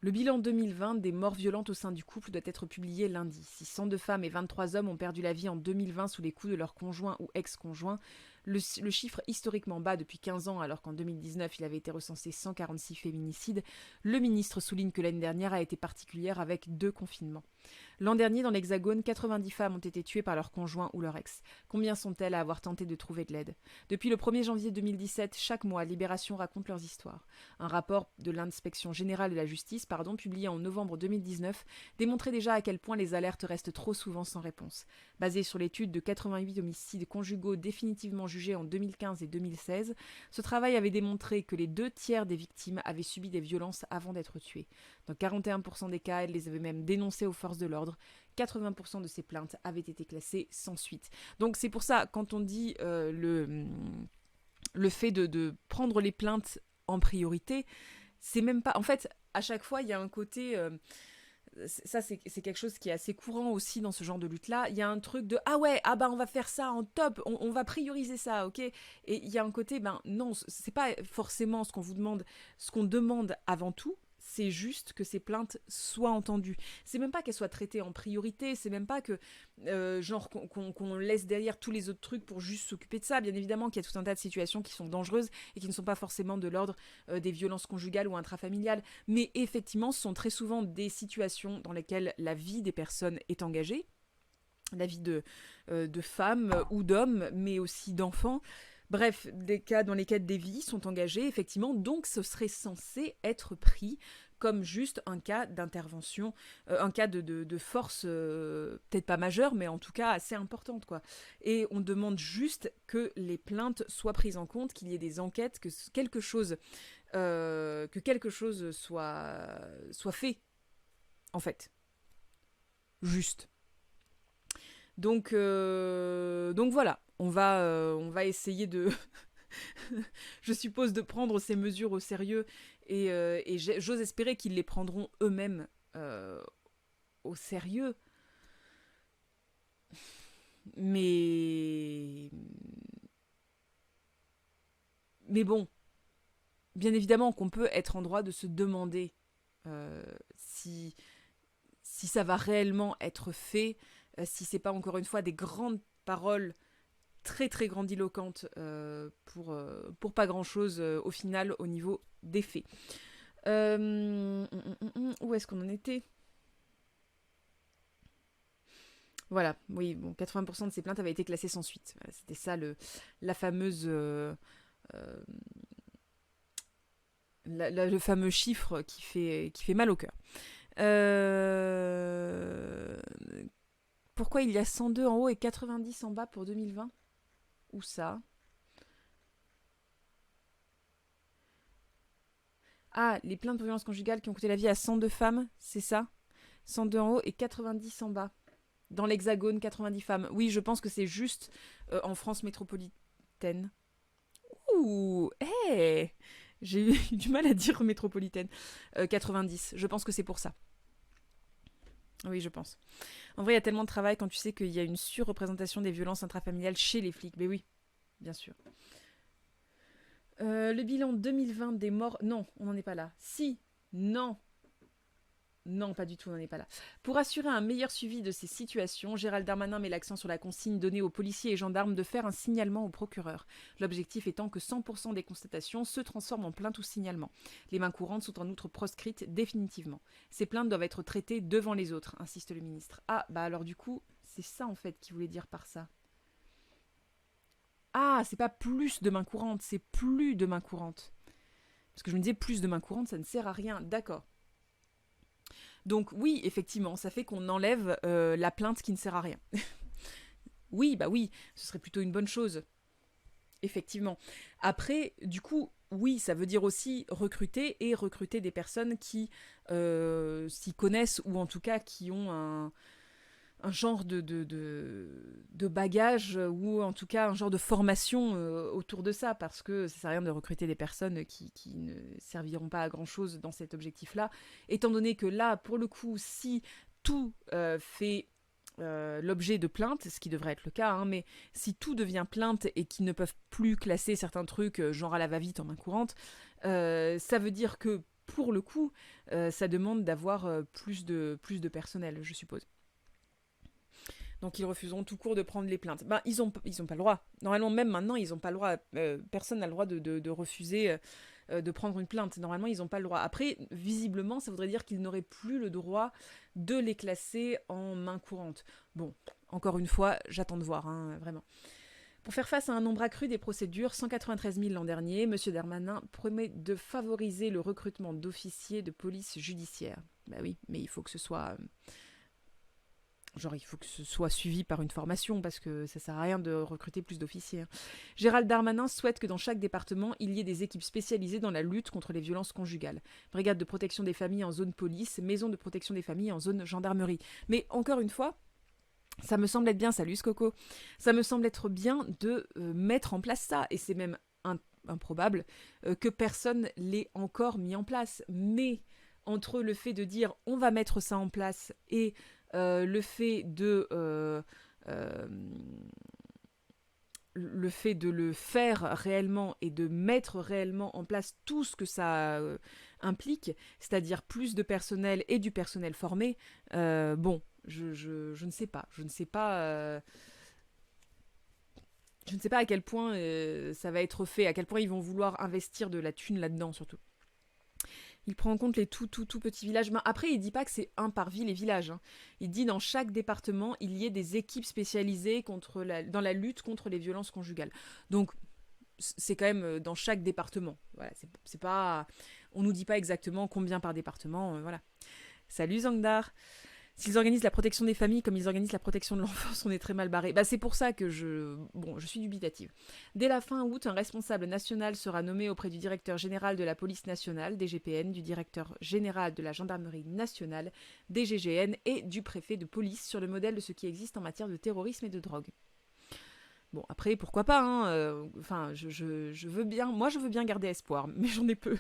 Le bilan 2020 des morts violentes au sein du couple doit être publié lundi. Si 102 femmes et 23 hommes ont perdu la vie en 2020 sous les coups de leur conjoint ou ex-conjoint, le chiffre historiquement bas depuis 15 ans alors qu'en 2019 il avait été recensé 146 féminicides, le ministre souligne que l'année dernière a été particulière avec 2 confinements. L'an dernier, dans l'Hexagone, 90 femmes ont été tuées par leur conjoint ou leur ex. Combien sont-elles à avoir tenté de trouver de l'aide ? Depuis le 1er janvier 2017, chaque mois, Libération raconte leurs histoires. Un rapport de l'Inspection générale de la justice, publié en novembre 2019, démontrait déjà à quel point les alertes restent trop souvent sans réponse. Basé sur l'étude de 88 homicides conjugaux définitivement jugés en 2015 et 2016, ce travail avait démontré que les 2 tiers des victimes avaient subi des violences avant d'être tuées. Dans 41% des cas, elles les avaient même dénoncées aux forces de l'ordre. 80% de ces plaintes avaient été classées sans suite. Donc c'est pour ça, quand on dit le fait de prendre les plaintes en priorité, c'est même pas... En fait, à chaque fois, il y a un côté... Ça, c'est quelque chose qui est assez courant aussi dans ce genre de lutte-là. Il y a un truc de ah ouais, ah bah on va faire ça en top, on va prioriser ça, ok. Et il y a un côté, ben non, c'est pas forcément ce qu'on vous demande. Ce qu'on demande avant tout, c'est juste que ces plaintes soient entendues. C'est même pas qu'elles soient traitées en priorité, c'est même pas que genre qu'on laisse derrière tous les autres trucs pour juste s'occuper de ça. Bien évidemment qu'il y a tout un tas de situations qui sont dangereuses et qui ne sont pas forcément de l'ordre des violences conjugales ou intrafamiliales, mais effectivement ce sont très souvent des situations dans lesquelles la vie des personnes est engagée, la vie de femmes ou d'hommes, mais aussi d'enfants. Bref, des cas dans lesquels des vies sont engagées, effectivement, donc ce serait censé être pris comme juste un cas d'intervention, un cas de force, peut-être pas majeure, mais en tout cas assez importante, quoi. Et on demande juste que les plaintes soient prises en compte, qu'il y ait des enquêtes, que quelque chose soit fait, en fait. Juste. Donc voilà, on va essayer de, je suppose, de prendre ces mesures au sérieux et j'ose espérer qu'ils les prendront eux-mêmes au sérieux. Mais, mais bon, bien évidemment qu'on peut être en droit de se demander euh, si, si ça va réellement être fait, si c'est pas encore une fois des grandes paroles très très grandiloquente pour pas grand chose au final au niveau des faits. Où est-ce qu'on en était? Voilà, oui, bon, 80% de ces plaintes avaient été classées sans suite. Voilà, c'était ça la fameuse. Euh, le fameux chiffre qui fait mal au cœur. Euh, Pourquoi il y a 102 en haut et 90 en bas pour 2020? Où ça? Ah, les plaintes pour violences conjugales qui ont coûté la vie à 102 femmes, c'est ça? 102 en haut et 90 en bas. Dans l'Hexagone, 90 femmes. Oui, je pense que c'est juste en France métropolitaine. Ouh, hé hey, j'ai eu du mal à dire métropolitaine. 90, je pense que c'est pour ça. Oui, je pense. En vrai, il y a tellement de travail quand tu sais qu'il y a une surreprésentation des violences intrafamiliales chez les flics. Mais oui, bien sûr. Le bilan 2020 des morts... Non, on n'en est pas là. Si, non, non, pas du tout, on n'en est pas là. Pour assurer un meilleur suivi de ces situations, Gérald Darmanin met l'accent sur la consigne donnée aux policiers et gendarmes de faire un signalement au procureur. L'objectif étant que 100% des constatations se transforment en plainte ou signalement. Les mains courantes sont en outre proscrites définitivement. Ces plaintes doivent être traitées devant les autres, insiste le ministre. Ah, bah alors du coup, c'est ça en fait qu'il voulait dire par ça. Ah, c'est pas plus de mains courantes, c'est plus de mains courantes. Parce que je me disais, plus de mains courantes, ça ne sert à rien. D'accord. Donc oui, effectivement, ça fait qu'on enlève la plainte qui ne sert à rien. Oui, bah oui, ce serait plutôt une bonne chose. Effectivement. Après, du coup, oui, ça veut dire aussi recruter des personnes qui s'y connaissent ou en tout cas qui ont un genre de bagage ou en tout cas un genre de formation autour de ça parce que ça sert à rien de recruter des personnes qui ne serviront pas à grand chose dans cet objectif-là. Étant donné que là, pour le coup, si tout fait l'objet de plaintes, ce qui devrait être le cas, hein, mais si tout devient plainte et qu'ils ne peuvent plus classer certains trucs, genre à la va-vite en main courante, ça veut dire que pour le coup, ça demande d'avoir plus de personnel, je suppose. Donc ils refuseront tout court de prendre les plaintes. Ben, ils ont pas le droit. Normalement, même maintenant, ils n'ont pas le droit. Personne n'a le droit de refuser de prendre une plainte. Normalement, ils n'ont pas le droit. Après, visiblement, ça voudrait dire qu'ils n'auraient plus le droit de les classer en main courante. Bon, encore une fois, j'attends de voir, hein, vraiment. Pour faire face à un nombre accru des procédures, 193 000 l'an dernier, M. Darmanin promet de favoriser le recrutement d'officiers de police judiciaire. Ben oui, mais il faut que ce soit... Genre, il faut que ce soit suivi par une formation parce que ça sert à rien de recruter plus d'officiers. Gérald Darmanin souhaite que dans chaque département, il y ait des équipes spécialisées dans la lutte contre les violences conjugales. Brigade de protection des familles en zone police, maison de protection des familles en zone gendarmerie. Mais encore une fois, ça me semble être bien, salut Coco, ça me semble être bien de mettre en place ça. Et c'est même improbable que personne l'ait encore mis en place. Mais entre le fait de dire on va mettre ça en place et le fait de le faire réellement et de mettre réellement en place tout ce que ça implique, c'est-à-dire plus de personnel et du personnel formé, bon, je ne sais pas. Je ne sais pas à quel point ça va être fait, à quel point ils vont vouloir investir de la thune là-dedans surtout. Il prend en compte les tout petits villages. Mais après, il dit pas que c'est un par ville et village. Hein. Il dit dans chaque département, il y ait des équipes spécialisées dans la lutte contre les violences conjugales. Donc, c'est quand même dans chaque département. Voilà, c'est pas... On nous dit pas exactement combien par département. Voilà. Salut Zangdar. S'ils organisent la protection des familles comme ils organisent la protection de l'enfance, on est très mal barré. Bah, c'est pour ça que je suis dubitative. Dès la fin août, un responsable national sera nommé auprès du directeur général de la police nationale, DGPN, du directeur général de la gendarmerie nationale, DGGN, et du préfet de police sur le modèle de ce qui existe en matière de terrorisme et de drogue. Bon, après, pourquoi pas, hein, enfin, je veux bien... Moi, je veux bien garder espoir, mais j'en ai peu.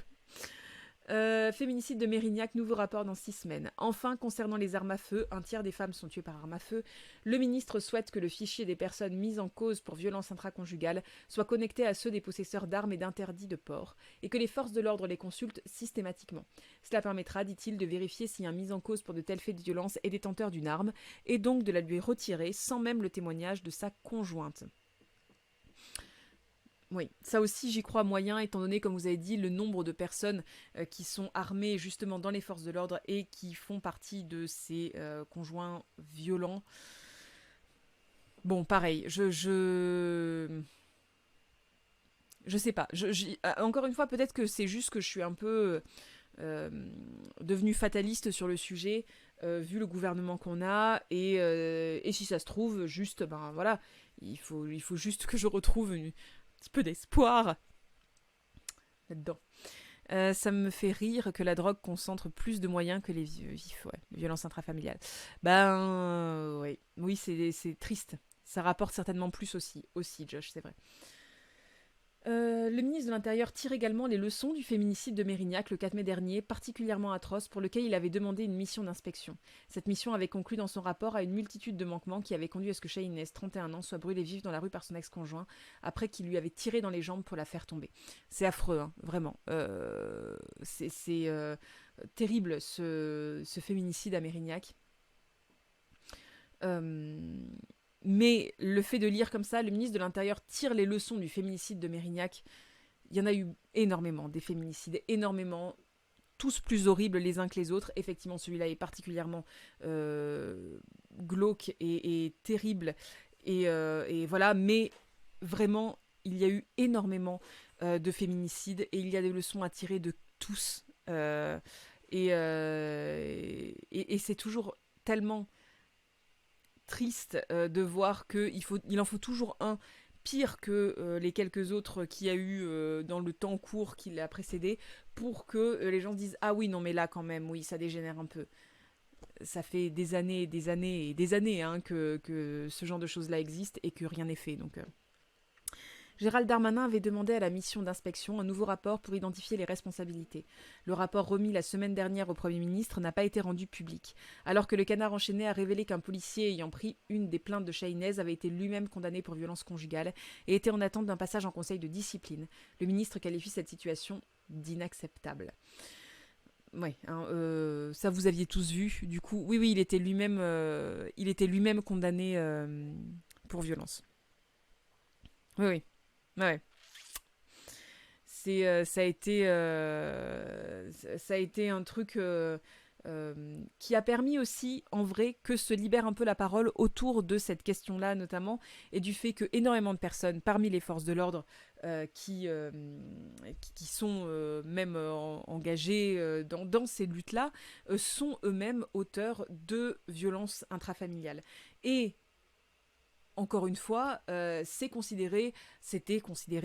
Féminicide de Mérignac, nouveau rapport dans 6 semaines. Enfin, concernant les armes à feu, un tiers des femmes sont tuées par arme à feu. Le ministre souhaite que le fichier des personnes mises en cause pour violence intraconjugale soit connecté à ceux des possesseurs d'armes et d'interdits de port, et que les forces de l'ordre les consultent systématiquement. Cela permettra, dit-il, de vérifier si un mis en cause pour de tels faits de violence est détenteur d'une arme, et donc de la lui retirer sans même le témoignage de sa conjointe. Oui, ça aussi j'y crois moyen, étant donné, comme vous avez dit, le nombre de personnes qui sont armées justement dans les forces de l'ordre et qui font partie de ces conjoints violents. Bon, pareil, je sais pas. Encore une fois, peut-être que c'est juste que je suis un peu devenue fataliste sur le sujet, vu le gouvernement qu'on a, et si ça se trouve, juste, ben voilà, il faut juste que je retrouve un petit peu d'espoir là-dedans. Ça me fait rire que la drogue concentre plus de moyens que les violences intrafamiliales. Ben, oui, c'est triste. Ça rapporte certainement plus aussi, Josh, c'est vrai. Le ministre de l'Intérieur tire également les leçons du féminicide de Mérignac le 4 mai dernier, particulièrement atroce, pour lequel il avait demandé une mission d'inspection. Cette mission avait conclu dans son rapport à une multitude de manquements qui avaient conduit à ce que Shahinez, 31 ans, soit brûlée vive dans la rue par son ex-conjoint, après qu'il lui avait tiré dans les jambes pour la faire tomber. C'est affreux, hein, vraiment. C'est terrible, ce féminicide à Mérignac. Mais le fait de lire comme ça, le ministre de l'Intérieur tire les leçons du féminicide de Mérignac. Il y en a eu énormément, des féminicides, énormément, tous plus horribles les uns que les autres. Effectivement, celui-là est particulièrement glauque et terrible. Et voilà, mais vraiment, il y a eu énormément de féminicides et il y a des leçons à tirer de tous. Et c'est toujours tellement triste de voir qu'il en faut toujours un pire que les quelques autres qu'il y a eu dans le temps court qui l'a précédé, pour que les gens se disent « Ah oui, non mais là quand même, oui, ça dégénère un peu ». Ça fait des années et des années et des années hein, que ce genre de choses-là existe et que rien n'est fait. Donc, Gérald Darmanin avait demandé à la mission d'inspection un nouveau rapport pour identifier les responsabilités. Le rapport remis la semaine dernière au Premier ministre n'a pas été rendu public, alors que le Canard enchaîné a révélé qu'un policier ayant pris une des plaintes de Shahinez avait été lui-même condamné pour violence conjugale et était en attente d'un passage en conseil de discipline. Le ministre qualifie cette situation d'inacceptable. Ouais, hein, ça vous aviez tous vu. Du coup, oui, il était lui-même condamné pour violence. Oui. Ouais. Ça a été un truc qui a permis aussi, en vrai, que se libère un peu la parole autour de cette question-là, notamment, et du fait que énormément de personnes, parmi les forces de l'ordre, qui sont même engagées dans ces luttes-là, sont eux-mêmes auteurs de violences intrafamiliales. Et encore une fois, c'était considéré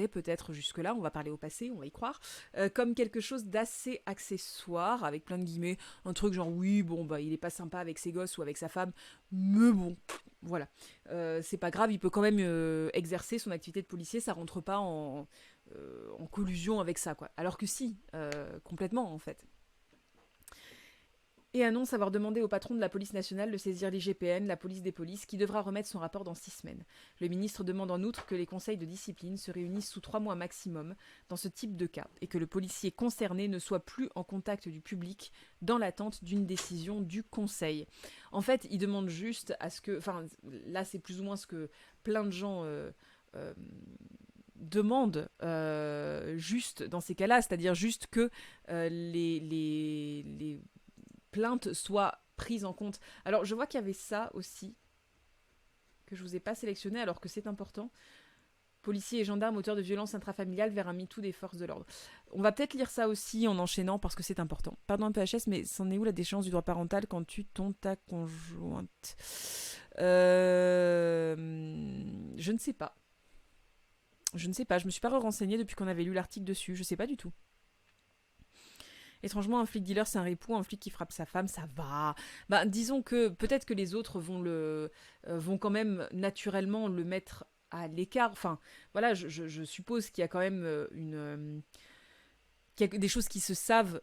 peut-être jusque-là, on va parler au passé, on va y croire, comme quelque chose d'assez accessoire, avec plein de guillemets, un truc genre oui, bon, bah il est pas sympa avec ses gosses ou avec sa femme, mais bon, voilà. C'est pas grave, il peut quand même exercer son activité de policier, ça rentre pas en collusion avec ça, quoi. Alors que si, complètement en fait. et annonce avoir demandé au patron de la police nationale de saisir l'IGPN, la police des polices, qui devra remettre son rapport dans 6 semaines. Le ministre demande en outre que les conseils de discipline se réunissent sous 3 mois maximum dans ce type de cas, et que le policier concerné ne soit plus en contact du public dans l'attente d'une décision du conseil. En fait, il demande juste à ce que... Enfin, là, c'est plus ou moins ce que plein de gens... demande juste dans ces cas-là, c'est-à-dire juste que les plaintes soient prises en compte. Alors, je vois qu'il y avait ça aussi, que je vous ai pas sélectionné alors que c'est important. Policiers et gendarmes auteurs de violences intrafamiliales vers un MeToo des forces de l'ordre. On va peut-être lire ça aussi en enchaînant parce que c'est important. Pardon un peu HS, mais c'en est où la déchéance du droit parental quand tu tombes ta conjointe Je ne sais pas. Je ne sais pas, je me suis pas renseignée depuis qu'on avait lu l'article dessus, je sais pas du tout. Étrangement, un flic dealer, c'est un ripou, un flic qui frappe sa femme, ça va. Bah, disons que peut-être que les autres vont quand même naturellement le mettre à l'écart. Enfin, voilà, je suppose qu'il y a quand même qu'il y a des choses qui se savent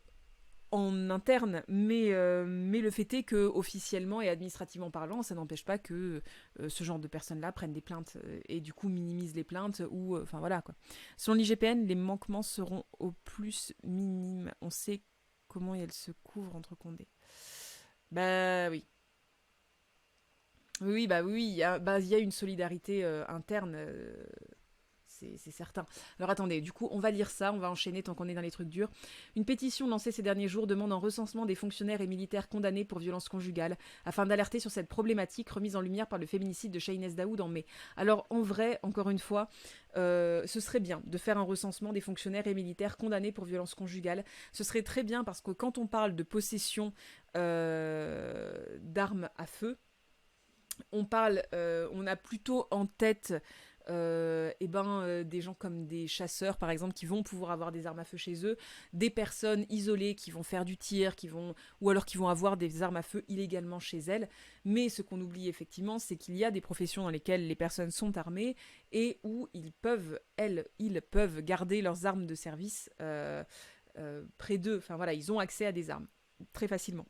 en interne, mais le fait est que officiellement et administrativement parlant, ça n'empêche pas que ce genre de personnes-là prennent des plaintes et du coup minimisent les plaintes ou enfin voilà quoi. Selon l'IGPN, les manquements seront au plus minimes. On sait comment elles se couvrent entre condés. Bah oui. Oui, bah oui, il y a une solidarité interne, c'est certain. Alors attendez, du coup, on va lire ça, on va enchaîner tant qu'on est dans les trucs durs. Une pétition lancée ces derniers jours demande un recensement des fonctionnaires et militaires condamnés pour violences conjugales, afin d'alerter sur cette problématique remise en lumière par le féminicide de Shahinez Daoud en mai. Alors en vrai, encore une fois, ce serait bien de faire un recensement des fonctionnaires et militaires condamnés pour violences conjugales. Ce serait très bien parce que quand on parle de possession d'armes à feu, on a plutôt en tête des gens comme des chasseurs par exemple qui vont pouvoir avoir des armes à feu chez eux, des personnes isolées qui vont faire du tir, ou alors qui vont avoir des armes à feu illégalement chez elles. Mais ce qu'on oublie effectivement, c'est qu'il y a des professions dans lesquelles les personnes sont armées et où ils peuvent garder leurs armes de service près d'eux. Enfin voilà, ils ont accès à des armes très facilement.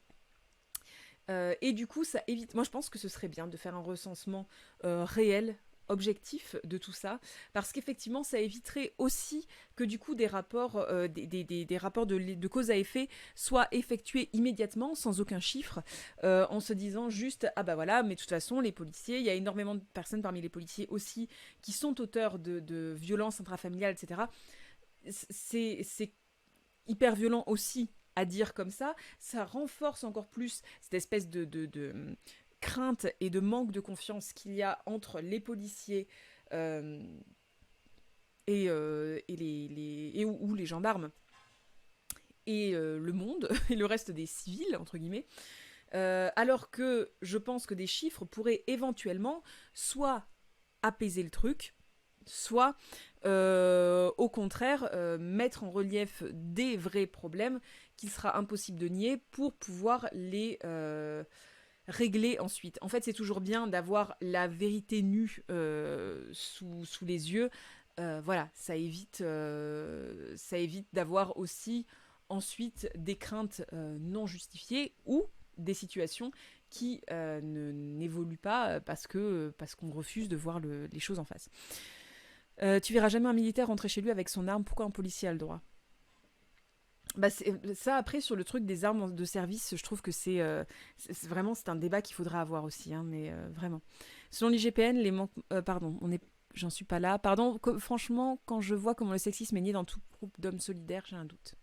Et du coup, ça évite. Moi, je pense que ce serait bien de faire un recensement réel, objectif de tout ça, parce qu'effectivement, ça éviterait aussi que du coup des rapports, des rapports de cause à effet soient effectués immédiatement, sans aucun chiffre, en se disant juste ah bah voilà, mais de toute façon, les policiers, il y a énormément de personnes parmi les policiers aussi qui sont auteurs de violences intrafamiliales, etc. C'est hyper violent aussi à dire comme ça renforce encore plus cette espèce de crainte et de manque de confiance qu'il y a entre les policiers ou les gendarmes et le monde et le reste des civils entre guillemets. Alors que je pense que des chiffres pourraient éventuellement soit apaiser le truc, soit au contraire mettre en relief des vrais problèmes qu'il sera impossible de nier pour pouvoir les régler ensuite. En fait, c'est toujours bien d'avoir la vérité nue sous les yeux. Voilà, ça évite d'avoir aussi ensuite des craintes non justifiées ou des situations qui n'évoluent pas parce qu'on refuse de voir les choses en face. Tu verras jamais un militaire rentrer chez lui avec son arme. Pourquoi un policier a le droit ? Bah ça après sur le truc des armes de service, je trouve que c'est vraiment c'est un débat qu'il faudra avoir aussi, hein, mais vraiment. Selon l'IGPN, les manques, pardon, j'en suis pas là. Pardon, franchement, quand je vois comment le sexisme est nié dans tout groupe d'hommes solidaires, j'ai un doute.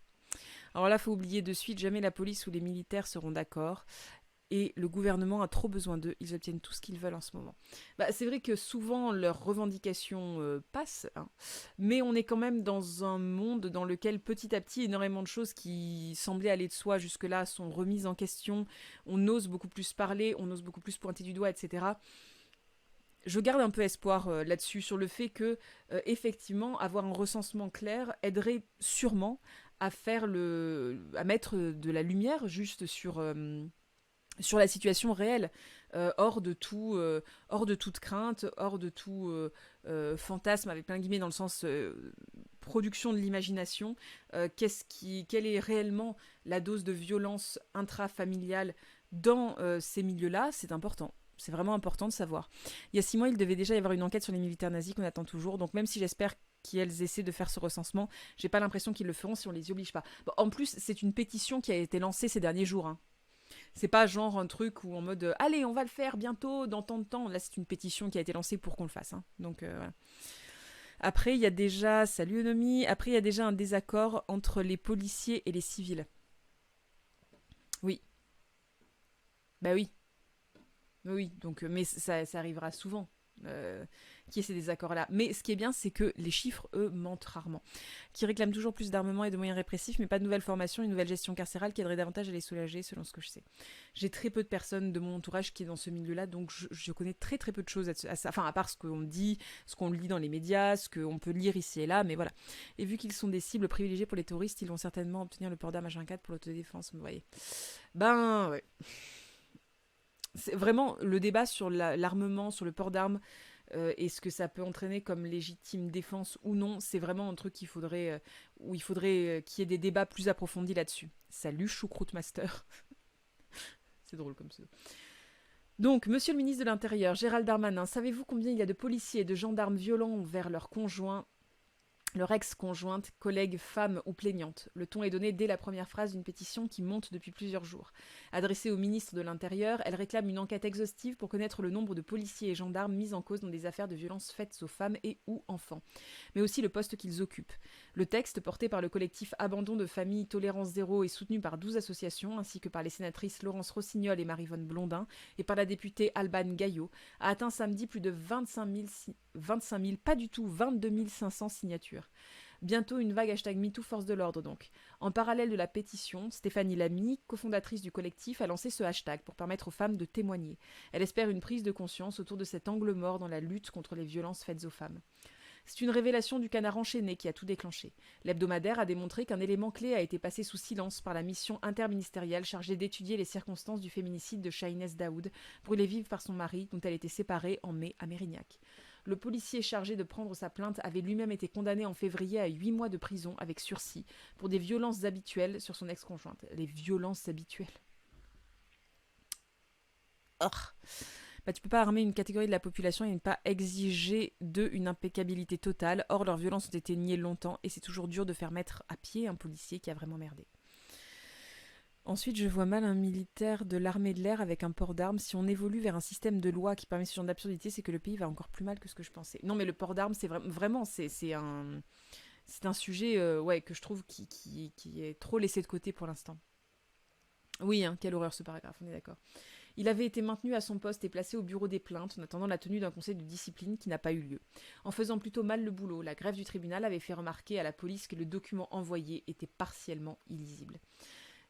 Alors là, faut oublier de suite, jamais la police ou les militaires seront d'accord. Et le gouvernement a trop besoin d'eux, ils obtiennent tout ce qu'ils veulent en ce moment. Bah, c'est vrai que souvent leurs revendications passent, hein, mais on est quand même dans un monde dans lequel petit à petit énormément de choses qui semblaient aller de soi jusque-là sont remises en question, on ose beaucoup plus parler, on ose beaucoup plus pointer du doigt, etc. Je garde un peu espoir là-dessus, sur le fait que, effectivement, avoir un recensement clair aiderait sûrement à mettre de la lumière juste sur la situation réelle, hors de toute crainte, hors de tout fantasme, avec plein de guillemets dans le sens production de l'imagination, quelle est réellement la dose de violence intrafamiliale dans ces milieux-là, c'est important. C'est vraiment important de savoir. Il y a 6 mois, il devait déjà y avoir une enquête sur les militaires nazis qu'on attend toujours. Donc même si j'espère qu'elles essaient de faire ce recensement, j'ai pas l'impression qu'ils le feront si on les y oblige pas. Bon, en plus, c'est une pétition qui a été lancée ces derniers jours. Hein. C'est pas genre un truc où en mode allez, on va le faire bientôt, dans tant de temps. Là, c'est une pétition qui a été lancée pour qu'on le fasse. Hein. Donc voilà. Après, il y a déjà, salut Onomi, après il y a déjà un désaccord entre les policiers et les civils. Oui. Bah oui. Oui, donc, mais ça arrivera souvent. Qui est ces désaccords-là. Mais ce qui est bien, c'est que les chiffres, eux, mentent rarement. Qui réclament toujours plus d'armement et de moyens répressifs, mais pas de nouvelles formations, une nouvelle gestion carcérale qui aiderait davantage à les soulager, selon ce que je sais. J'ai très peu de personnes de mon entourage qui est dans ce milieu-là, donc je connais très très peu de choses à ça. Enfin, à part ce qu'on dit, ce qu'on lit dans les médias, ce qu'on peut lire ici et là, mais voilà. Et vu qu'ils sont des cibles privilégiées pour les touristes, ils vont certainement obtenir le port d'armes H24 pour l'autodéfense, vous voyez. Ben, ouais. C'est vraiment le débat sur l'armement, sur le port d'armes et ce que ça peut entraîner comme légitime défense ou non, c'est vraiment un truc où il faudrait qu'il y ait des débats plus approfondis là-dessus. Salut Choucroute Master. C'est drôle comme ça. Donc, monsieur le ministre de l'Intérieur, Gérald Darmanin, savez-vous combien il y a de policiers et de gendarmes violents envers leurs conjoints, leur ex-conjointe, collègue, femme ou plaignante? Le ton est donné dès la première phrase d'une pétition qui monte depuis plusieurs jours. Adressée au ministre de l'Intérieur, elle réclame une enquête exhaustive pour connaître le nombre de policiers et gendarmes mis en cause dans des affaires de violences faites aux femmes et ou enfants, mais aussi le poste qu'ils occupent. Le texte, porté par le collectif Abandon de famille Tolérance Zéro et soutenu par 12 associations, ainsi que par les sénatrices Laurence Rossignol et Maryvonne Blondin, et par la députée Alban Gaillot, a atteint samedi plus de 25 000, pas du tout, 22 500 signatures. Bientôt une vague hashtag MeToo force de l'ordre donc. En parallèle de la pétition, Stéphanie Lamy, cofondatrice du collectif, a lancé ce hashtag pour permettre aux femmes de témoigner. Elle espère une prise de conscience autour de cet angle mort dans la lutte contre les violences faites aux femmes. C'est une révélation du canard enchaîné qui a tout déclenché. L'hebdomadaire a démontré qu'un élément clé a été passé sous silence par la mission interministérielle chargée d'étudier les circonstances du féminicide de Shahinez Daoud, brûlée vive par son mari, dont elle était séparée en mai à Mérignac. Le policier chargé de prendre sa plainte avait lui-même été condamné en février à 8 mois de prison avec sursis pour des violences habituelles sur son ex-conjointe. Les violences habituelles. Oh. Bah, tu peux pas armer une catégorie de la population et ne pas exiger d'eux une impeccabilité totale. Or, leurs violences ont été niées longtemps et c'est toujours dur de faire mettre à pied un policier qui a vraiment merdé. Ensuite, je vois mal un militaire de l'armée de l'air avec un port d'armes. Si on évolue vers un système de loi qui permet ce genre d'absurdité, c'est que le pays va encore plus mal que ce que je pensais. Non, mais le port d'armes, c'est vraiment, c'est un sujet ouais, que je trouve qui est trop laissé de côté pour l'instant. Oui, hein, quelle horreur ce paragraphe, on est d'accord. Il avait été maintenu à son poste et placé au bureau des plaintes en attendant la tenue d'un conseil de discipline qui n'a pas eu lieu. En faisant plutôt mal le boulot, la greffe du tribunal avait fait remarquer à la police que le document envoyé était partiellement illisible.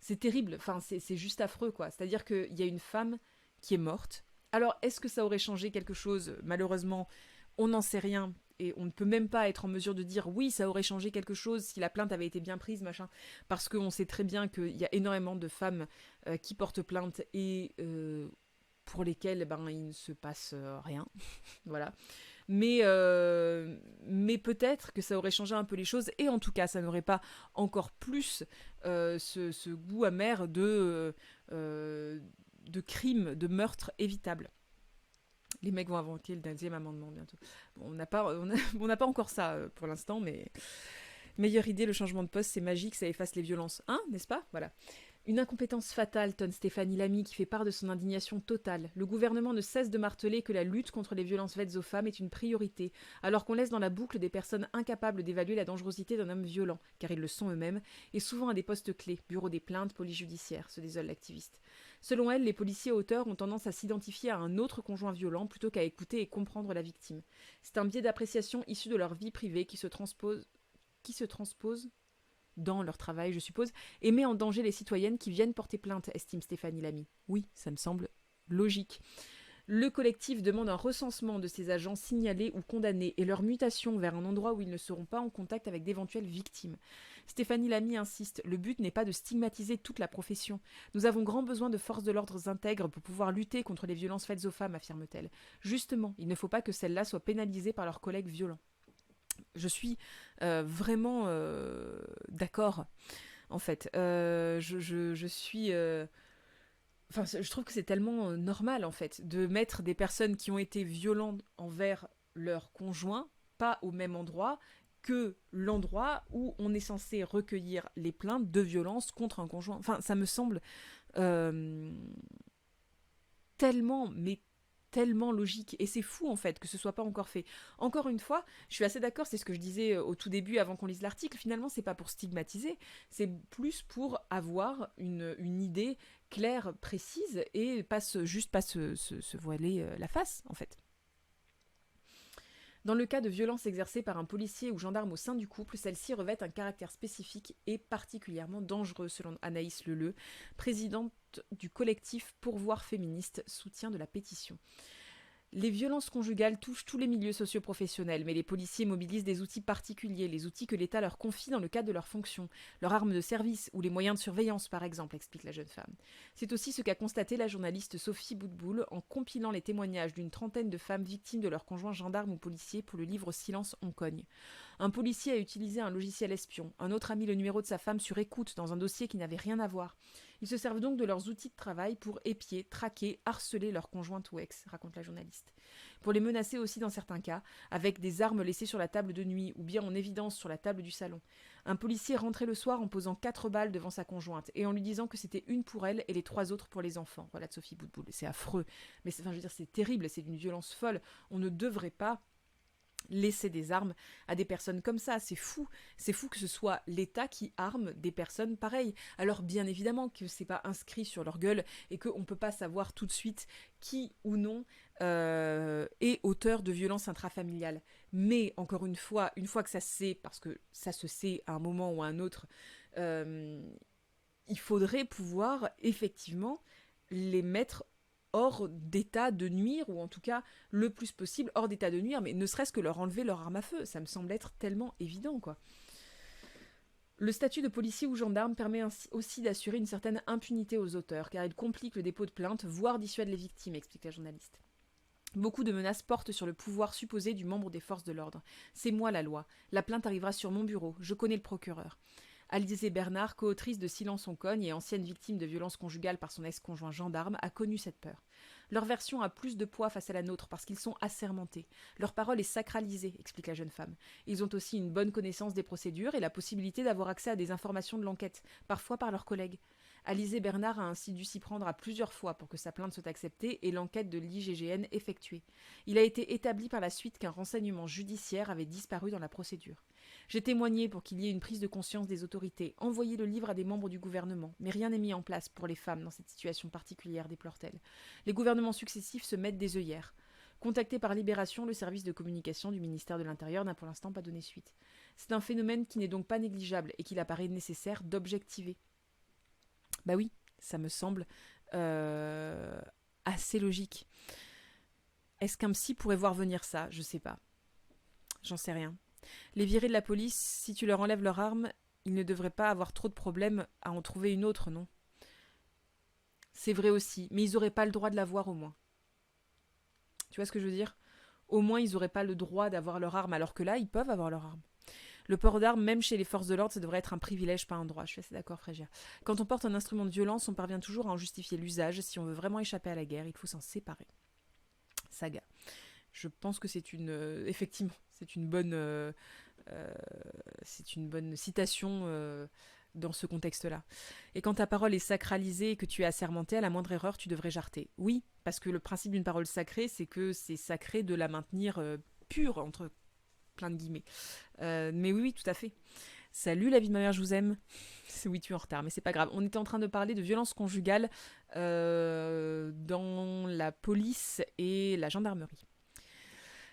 C'est terrible, enfin c'est juste affreux quoi. C'est-à-dire qu'il y a une femme qui est morte. Alors est-ce que ça aurait changé quelque chose? Malheureusement, on n'en sait rien et on ne peut même pas être en mesure de dire oui, ça aurait changé quelque chose si la plainte avait été bien prise, machin. Parce qu'on sait très bien qu'il y a énormément de femmes qui portent plainte et pour lesquelles il ne se passe rien. Voilà. Mais peut-être que ça aurait changé un peu les choses et en tout cas ça n'aurait pas encore plus ce goût amer de crimes, de meurtres évitables. Les mecs vont inventer le 10e amendement bientôt. Bon, on n'a pas encore ça pour l'instant, mais meilleure idée, le changement de poste, c'est magique, ça efface les violences. Hein, n'est-ce pas? Voilà. Une incompétence fatale, tonne Stéphanie Lamy, qui fait part de son indignation totale. Le gouvernement ne cesse de marteler que la lutte contre les violences faites aux femmes est une priorité, alors qu'on laisse dans la boucle des personnes incapables d'évaluer la dangerosité d'un homme violent, car ils le sont eux-mêmes, et souvent à des postes clés, bureau des plaintes, police judiciaire, se désole l'activiste. Selon elle, les policiers auteurs ont tendance à s'identifier à un autre conjoint violent plutôt qu'à écouter et comprendre la victime. C'est un biais d'appréciation issu de leur vie privée qui se transpose dans leur travail, je suppose, et met en danger les citoyennes qui viennent porter plainte, estime Stéphanie Lamy. Oui, ça me semble logique. Le collectif demande un recensement de ces agents signalés ou condamnés et leur mutation vers un endroit où ils ne seront pas en contact avec d'éventuelles victimes. Stéphanie Lamy insiste, le but n'est pas de stigmatiser toute la profession. Nous avons grand besoin de forces de l'ordre intègres pour pouvoir lutter contre les violences faites aux femmes, affirme-t-elle. Justement, il ne faut pas que celles-là soient pénalisées par leurs collègues violents. Je suis vraiment d'accord, en fait. Je suis... Enfin, je trouve que c'est tellement normal, en fait, de mettre des personnes qui ont été violentes envers leur conjoint, pas au même endroit que l'endroit où on est censé recueillir les plaintes de violence contre un conjoint. Enfin, ça me semble euh, tellement, mais tellement logique. Et c'est fou, en fait, que ce soit pas encore fait. Encore une fois, je suis assez d'accord, c'est ce que je disais au tout début, avant qu'on lise l'article. Finalement, c'est pas pour stigmatiser, c'est plus pour avoir une idée claire, précise, et juste pas se voiler la face, en fait. Dans le cas de violences exercées par un policier ou gendarme au sein du couple, celles-ci revêtent un caractère spécifique et particulièrement dangereux, selon Anaïs Leleu, présidente du collectif Pourvoir féministe, soutien de la pétition. Les violences conjugales touchent tous les milieux socio-professionnels, mais les policiers mobilisent des outils particuliers, les outils que l'État leur confie dans le cadre de leurs fonctions, leur arme de service ou les moyens de surveillance par exemple, explique la jeune femme. C'est aussi ce qu'a constaté la journaliste Sophie Boutboul en compilant les témoignages d'une trentaine de femmes victimes de leurs conjoints gendarmes ou policiers pour le livre Silence on cogne. Un policier a utilisé un logiciel espion, un autre a mis le numéro de sa femme sur écoute dans un dossier qui n'avait rien à voir. Ils se servent donc de leurs outils de travail pour épier, traquer, harceler leur conjointe ou ex, raconte la journaliste. Pour les menacer aussi dans certains cas, avec des armes laissées sur la table de nuit ou bien en évidence sur la table du salon. Un policier rentrait le soir en posant 4 balles devant sa conjointe et en lui disant que c'était une pour elle et les 3 autres pour les enfants. Voilà de Sophie Boutboul. C'est affreux, mais c'est terrible, c'est d'une violence folle. On ne devrait pas laisser des armes à des personnes comme ça, c'est fou que ce soit l'État qui arme des personnes pareilles. Alors bien évidemment que c'est pas inscrit sur leur gueule et qu'on peut pas savoir tout de suite qui ou non est auteur de violences intrafamiliales. Mais encore une fois que ça se sait, parce que ça se sait à un moment ou à un autre, il faudrait pouvoir effectivement les mettre hors d'état de nuire, ou en tout cas le plus possible hors d'état de nuire, mais ne serait-ce que leur enlever leur arme à feu, ça me semble être tellement évident, quoi. Le statut de policier ou gendarme permet aussi d'assurer une certaine impunité aux auteurs, car il complique le dépôt de plainte, voire dissuade les victimes, explique la journaliste. Beaucoup de menaces portent sur le pouvoir supposé du membre des forces de l'ordre. C'est moi la loi. La plainte arrivera sur mon bureau. Je connais le procureur. Alizée Bernard, co-autrice de Silence on cogne et ancienne victime de violences conjugales par son ex-conjoint gendarme, a connu cette peur. Leur version a plus de poids face à la nôtre parce qu'ils sont assermentés. Leur parole est sacralisée, explique la jeune femme. Ils ont aussi une bonne connaissance des procédures et la possibilité d'avoir accès à des informations de l'enquête, parfois par leurs collègues. Alizée Bernard a ainsi dû s'y prendre à plusieurs fois pour que sa plainte soit acceptée et l'enquête de l'IGGN effectuée. Il a été établi par la suite qu'un renseignement judiciaire avait disparu dans la procédure. J'ai témoigné pour qu'il y ait une prise de conscience des autorités, envoyé le livre à des membres du gouvernement, mais rien n'est mis en place pour les femmes dans cette situation particulière, déplore-t-elle. Les gouvernements successifs se mettent des œillères. Contacté par Libération, le service de communication du ministère de l'Intérieur n'a pour l'instant pas donné suite. C'est un phénomène qui n'est donc pas négligeable et qu'il apparaît nécessaire d'objectiver. Bah oui, ça me semble assez logique. Est-ce qu'un psy pourrait voir venir ça? Je sais pas. J'en sais rien. Les virer de la police, si tu leur enlèves leur arme, ils ne devraient pas avoir trop de problèmes à en trouver une autre, non? C'est vrai aussi, mais ils n'auraient pas le droit de l'avoir au moins. Tu vois ce que je veux dire? Au moins, ils n'auraient pas le droit d'avoir leur arme, alors que là, ils peuvent avoir leur arme. Le port d'armes, même chez les forces de l'ordre, ça devrait être un privilège, pas un droit. Je suis assez d'accord, Frégia. Quand on porte un instrument de violence, on parvient toujours à en justifier l'usage. Si on veut vraiment échapper à la guerre, il faut s'en séparer. Saga. Je pense que c'est effectivement, c'est une bonne citation dans ce contexte-là. Et quand ta parole est sacralisée et que tu es assermenté, à la moindre erreur, tu devrais jarter. Oui, parce que le principe d'une parole sacrée, c'est que c'est sacré de la maintenir pure, entre plein de guillemets. Mais oui, tout à fait. Salut la vie de ma mère, je vous aime. Oui, tu es en retard, mais c'est pas grave. On était en train de parler de violences conjugales dans la police et la gendarmerie.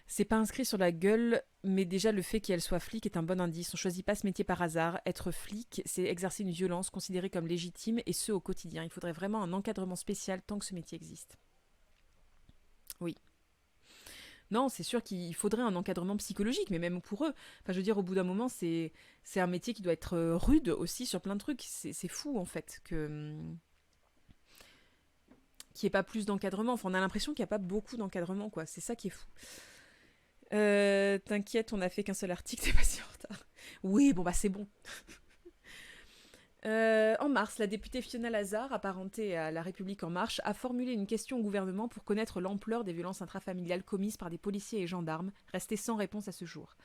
C'est pas inscrit sur la gueule, mais déjà le fait qu'elle soit flic est un bon indice. On choisit pas ce métier par hasard. Être flic, c'est exercer une violence considérée comme légitime, et ce au quotidien. Il faudrait vraiment un encadrement spécial tant que ce métier existe. Oui. Non, c'est sûr qu'il faudrait un encadrement psychologique, mais même pour eux. Enfin, je veux dire, au bout d'un moment, c'est un métier qui doit être rude aussi sur plein de trucs. C'est fou, en fait, qu'il n'y ait pas plus d'encadrement. Enfin, on a l'impression qu'il n'y a pas beaucoup d'encadrement, quoi. C'est ça qui est fou. T'inquiète, on n'a fait qu'un seul article, t'es pas si en retard. Oui, bon bah c'est bon. En mars, la députée Fiona Lazar, apparentée à La République En Marche, a formulé une question au gouvernement pour connaître l'ampleur des violences intrafamiliales commises par des policiers et gendarmes, restées sans réponse à ce jour.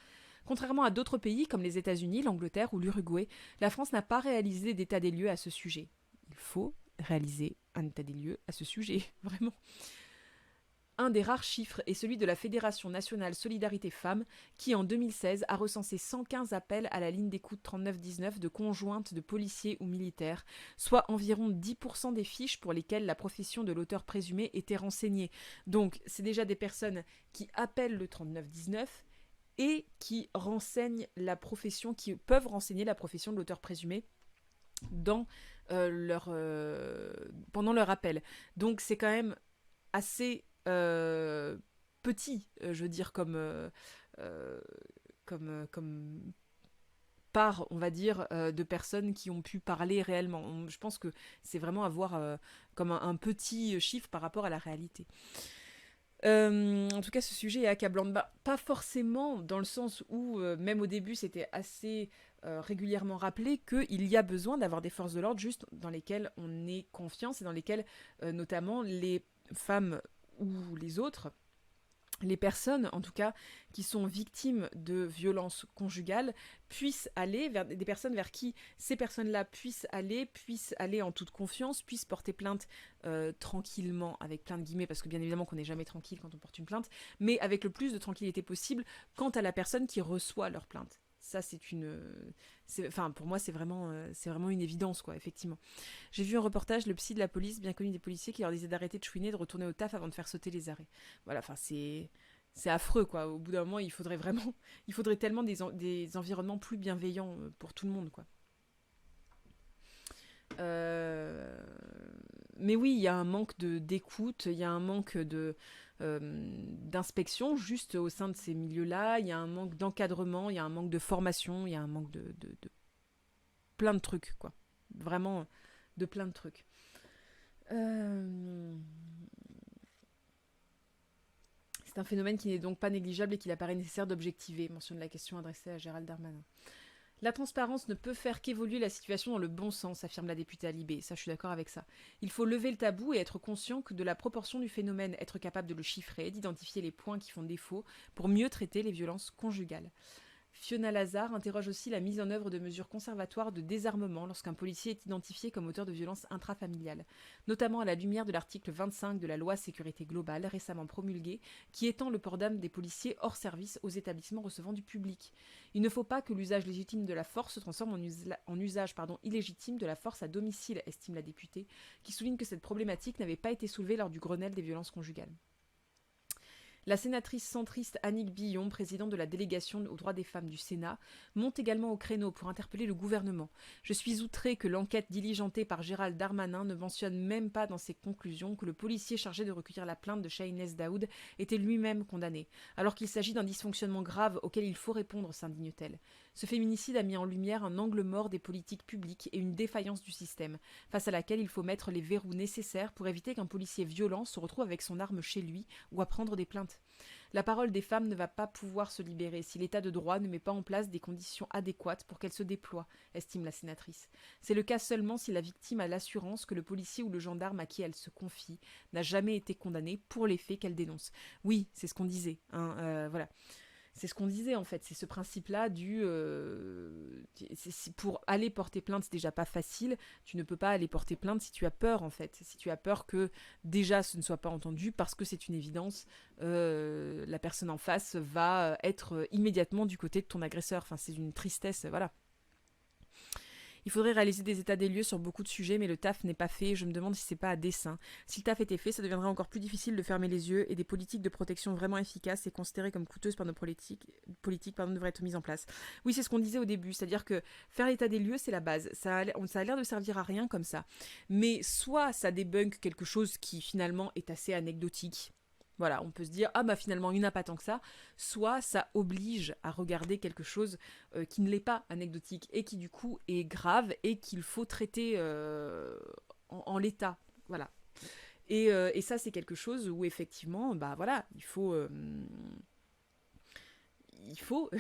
Contrairement à d'autres pays comme les États-Unis, l'Angleterre ou l'Uruguay, la France n'a pas réalisé d'état des lieux à ce sujet. Il faut réaliser un état des lieux à ce sujet, vraiment. Un des rares chiffres est celui de la Fédération nationale Solidarité Femmes, qui en 2016 a recensé 115 appels à la ligne d'écoute 3919 de conjointes de policiers ou militaires, soit environ 10% des fiches pour lesquelles la profession de l'auteur présumé était renseignée. Donc c'est déjà des personnes qui appellent le 3919 et qui renseignent la profession, qui peuvent renseigner la profession de l'auteur présumé dans pendant leur appel. Donc c'est quand même assez petit, je veux dire, euh, comme part, on va dire, de personnes qui ont pu parler réellement. Je pense que c'est vraiment à voir comme un petit chiffre par rapport à la réalité. En tout cas, ce sujet est accablant. Bah, pas forcément dans le sens où, même au début, c'était assez régulièrement rappelé qu'il y a besoin d'avoir des forces de l'ordre juste dans lesquelles on ait confiance et dans lesquelles, notamment, les femmes ou les autres, les personnes en tout cas qui sont victimes de violences conjugales puissent aller vers des personnes vers qui ces personnes-là puissent aller en toute confiance, puissent porter plainte tranquillement, avec plein de guillemets, parce que bien évidemment qu'on n'est jamais tranquille quand on porte une plainte, mais avec le plus de tranquillité possible quant à la personne qui reçoit leur plainte. Ça, enfin, pour moi, c'est vraiment une évidence, quoi, effectivement. J'ai vu un reportage, le psy de la police, bien connu des policiers, qui leur disait d'arrêter de chouiner, de retourner au taf avant de faire sauter les arrêts. Voilà, enfin, c'est affreux, quoi. Au bout d'un moment, il faudrait tellement des environnements plus bienveillants pour tout le monde, quoi. Euh, Mais oui, il y a un manque d'écoute, il y a un manque d'inspection juste au sein de ces milieux-là, il y a un manque d'encadrement, il y a un manque de formation, il y a un manque de plein de trucs, quoi. Vraiment de plein de trucs. Euh, C'est un phénomène qui n'est donc pas négligeable et qu'il apparaît nécessaire d'objectiver, mentionne la question adressée à Gérald Darmanin. La transparence ne peut faire qu'évoluer la situation dans le bon sens, affirme la députée Alibé. Ça, je suis d'accord avec ça. Il faut lever le tabou et être conscient que de la proportion du phénomène, être capable de le chiffrer, d'identifier les points qui font défaut pour mieux traiter les violences conjugales. Fiona Lazar interroge aussi la mise en œuvre de mesures conservatoires de désarmement lorsqu'un policier est identifié comme auteur de violences intrafamiliales, notamment à la lumière de l'article 25 de la loi Sécurité globale récemment promulguée, qui étend le port d'armes des policiers hors service aux établissements recevant du public. Il ne faut pas que l'usage légitime de la force se transforme en usage illégitime de la force à domicile, estime la députée, qui souligne que cette problématique n'avait pas été soulevée lors du Grenelle des violences conjugales. La sénatrice centriste Annick Billon, présidente de la délégation aux droits des femmes du Sénat, monte également au créneau pour interpeller le gouvernement. Je suis outrée que l'enquête diligentée par Gérald Darmanin ne mentionne même pas dans ses conclusions que le policier chargé de recueillir la plainte de Shahinez Daoud était lui-même condamné, alors qu'il s'agit d'un dysfonctionnement grave auquel il faut répondre, s'indigne-t-elle. Ce féminicide a mis en lumière un angle mort des politiques publiques et une défaillance du système, face à laquelle il faut mettre les verrous nécessaires pour éviter qu'un policier violent se retrouve avec son arme chez lui ou à prendre des plaintes. La parole des femmes ne va pas pouvoir se libérer si l'état de droit ne met pas en place des conditions adéquates pour qu'elle se déploie, estime la sénatrice. C'est le cas seulement si la victime a l'assurance que le policier ou le gendarme à qui elle se confie n'a jamais été condamné pour les faits qu'elle dénonce. Oui, c'est ce qu'on disait, hein, voilà. C'est ce qu'on disait en fait, c'est ce principe-là pour aller porter plainte, c'est déjà pas facile, tu ne peux pas aller porter plainte si tu as peur en fait, si tu as peur que déjà ce ne soit pas entendu parce que c'est une évidence, la personne en face va être immédiatement du côté de ton agresseur, enfin c'est une tristesse, voilà. Il faudrait réaliser des états des lieux sur beaucoup de sujets, mais le taf n'est pas fait. Je me demande si c'est pas à dessein. Si le taf était fait, ça deviendrait encore plus difficile de fermer les yeux et des politiques de protection vraiment efficaces et considérées comme coûteuses par nos politiques devraient être mises en place. Oui, c'est ce qu'on disait au début, c'est-à-dire que faire l'état des lieux, c'est la base. Ça a l'air de servir à rien comme ça. Mais soit ça débunk quelque chose qui finalement est assez anecdotique. Voilà, on peut se dire, ah bah finalement, il n'y en a pas tant que ça. Soit ça oblige à regarder quelque chose qui ne l'est pas anecdotique et qui du coup est grave et qu'il faut traiter en l'état. Voilà. Et ça, c'est quelque chose où effectivement, bah voilà, il faut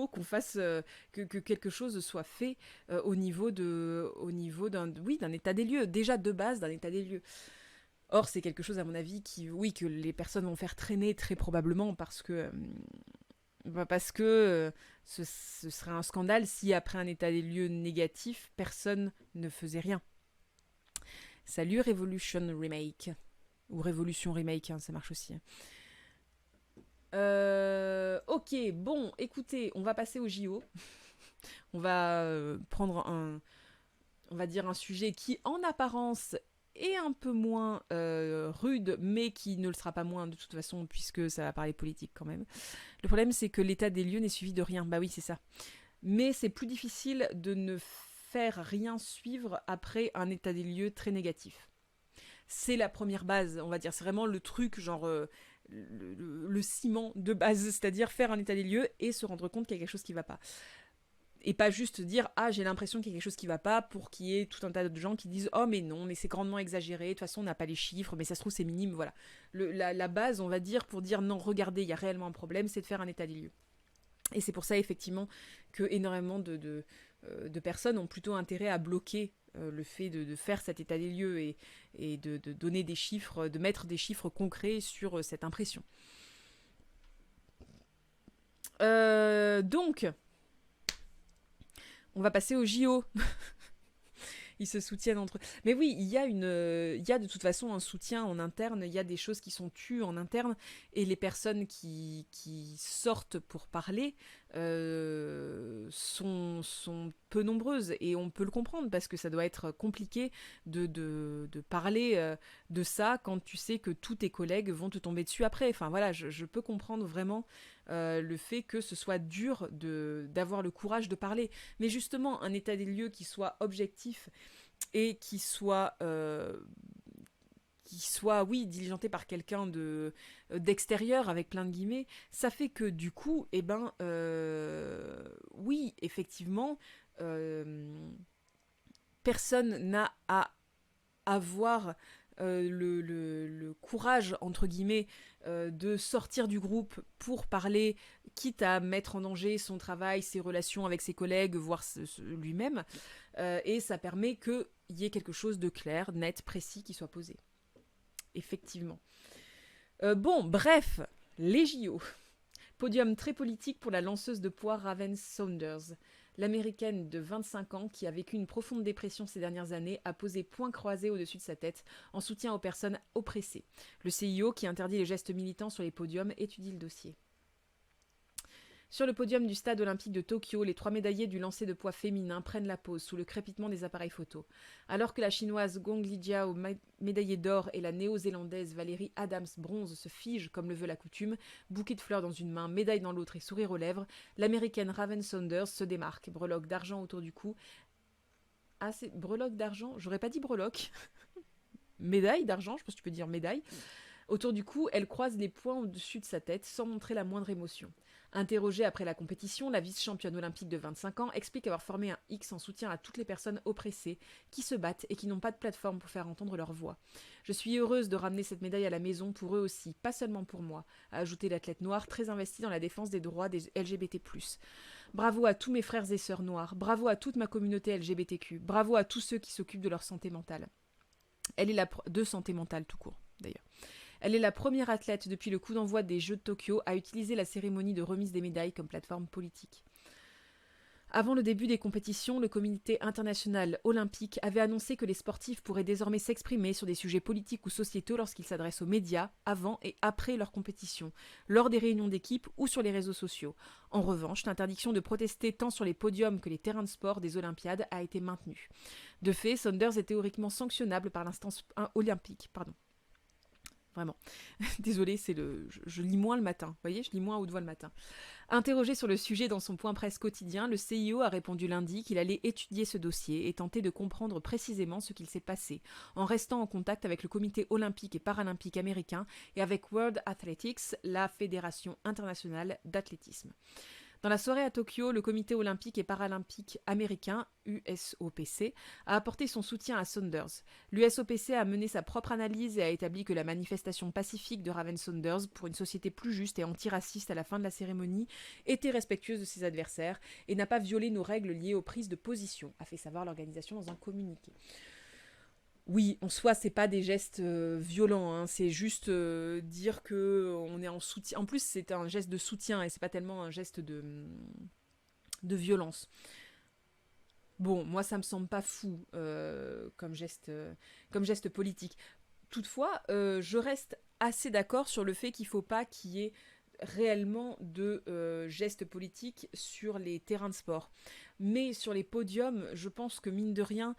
qu'on fasse que quelque chose soit fait au niveau d'un état des lieux, déjà de base d'un état des lieux. Or, c'est quelque chose, à mon avis, que les personnes vont faire traîner très probablement parce que ce serait un scandale si après un état des lieux négatif, personne ne faisait rien. Salut Revolution Remake. Ou Révolution Remake, hein, ça marche aussi. Ok, bon, écoutez, on va passer au JO. On va prendre on va dire un sujet qui, en apparence, est un peu moins rude, mais qui ne le sera pas moins de toute façon, puisque ça va parler politique quand même. Le problème, c'est que l'état des lieux n'est suivi de rien. Bah oui, c'est ça. Mais c'est plus difficile de ne faire rien suivre après un état des lieux très négatif. C'est la première base, on va dire. C'est vraiment le truc, genre le ciment de base, c'est-à-dire faire un état des lieux et se rendre compte qu'il y a quelque chose qui ne va pas. Et pas juste dire « Ah, j'ai l'impression qu'il y a quelque chose qui ne va pas » pour qu'il y ait tout un tas de gens qui disent « Oh, mais non, mais c'est grandement exagéré, de toute façon, on n'a pas les chiffres, mais ça se trouve, c'est minime. » Voilà. La base, on va dire, pour dire « Non, regardez, il y a réellement un problème », c'est de faire un état des lieux. Et c'est pour ça, effectivement, que énormément de personnes ont plutôt intérêt à bloquer le fait de faire cet état des lieux et de donner des chiffres, de mettre des chiffres concrets sur cette impression. Donc, on va passer au JO. Ils se soutiennent entre eux. Mais oui, il y a de toute façon un soutien en interne, il y a des choses qui sont tues en interne, et les personnes qui sortent pour parler sont peu nombreuses, et on peut le comprendre, parce que ça doit être compliqué de parler de ça quand tu sais que tous tes collègues vont te tomber dessus après. Enfin voilà, je peux comprendre vraiment le fait que ce soit dur d'avoir le courage de parler. Mais justement, un état des lieux qui soit objectif et qui soit, oui, diligenté par quelqu'un d'extérieur, avec plein de guillemets, ça fait que du coup, oui, effectivement, personne n'a à avoir le courage, entre guillemets, de sortir du groupe pour parler, quitte à mettre en danger son travail, ses relations avec ses collègues, voire lui-même. Et ça permet qu'il y ait quelque chose de clair, net, précis qui soit posé. Effectivement. Bon, bref, les JO. Podium très politique pour la lanceuse de poids Raven Saunders. L'américaine de 25 ans, qui a vécu une profonde dépression ces dernières années, a posé poing croisé au-dessus de sa tête en soutien aux personnes oppressées. Le CIO, qui interdit les gestes militants sur les podiums, étudie le dossier. Sur le podium du stade olympique de Tokyo, les 3 médaillés du lancer de poids féminin prennent la pose sous le crépitement des appareils photo. Alors que la chinoise Gong Lijiao, médaillée d'or, et la néo-zélandaise Valérie Adams bronze se figent comme le veut la coutume, bouquet de fleurs dans une main, médaille dans l'autre et sourire aux lèvres, l'américaine Raven Saunders se démarque, breloque d'argent autour du cou. Ah, c'est breloque d'argent? J'aurais pas dit breloque. Médaille d'argent, je pense que tu peux dire médaille. Autour du cou, elle croise les poings au-dessus de sa tête sans montrer la moindre émotion. Interrogée après la compétition, la vice-championne olympique de 25 ans explique avoir formé un X en soutien à toutes les personnes oppressées, qui se battent et qui n'ont pas de plateforme pour faire entendre leur voix. « Je suis heureuse de ramener cette médaille à la maison pour eux aussi, pas seulement pour moi », a ajouté l'athlète noire très investie dans la défense des droits des LGBT+. Bravo à tous mes frères et sœurs noirs, bravo à toute ma communauté LGBTQ, bravo à tous ceux qui s'occupent de leur santé mentale. Elle est de santé mentale tout court, d'ailleurs. Elle est la première athlète depuis le coup d'envoi des Jeux de Tokyo à utiliser la cérémonie de remise des médailles comme plateforme politique. Avant le début des compétitions, le comité international olympique avait annoncé que les sportifs pourraient désormais s'exprimer sur des sujets politiques ou sociétaux lorsqu'ils s'adressent aux médias, avant et après leur compétition, lors des réunions d'équipe ou sur les réseaux sociaux. En revanche, l'interdiction de protester tant sur les podiums que les terrains de sport des Olympiades a été maintenue. De fait, Saunders est théoriquement sanctionnable par l'instance olympique. Vraiment. Désolée, je lis moins le matin. Vous voyez, je lis moins à haute voix le matin. Interrogé sur le sujet dans son point presse quotidien, le CIO a répondu lundi qu'il allait étudier ce dossier et tenter de comprendre précisément ce qu'il s'est passé, en restant en contact avec le comité olympique et paralympique américain et avec World Athletics, la fédération internationale d'athlétisme. Dans la soirée à Tokyo, le comité olympique et paralympique américain, USOPC, a apporté son soutien à Saunders. L'USOPC a mené sa propre analyse et a établi que la manifestation pacifique de Raven Saunders pour une société plus juste et antiraciste à la fin de la cérémonie était respectueuse de ses adversaires et n'a pas violé nos règles liées aux prises de position, a fait savoir l'organisation dans un communiqué. Oui, en soi, c'est pas des gestes violents, hein, c'est juste dire que on est en soutien. En plus, c'est un geste de soutien et c'est pas tellement un geste de violence. Bon, moi, ça me semble pas fou comme geste politique. Toutefois, je reste assez d'accord sur le fait qu'il faut pas qu'il y ait réellement de gestes politiques sur les terrains de sport. Mais sur les podiums, je pense que mine de rien,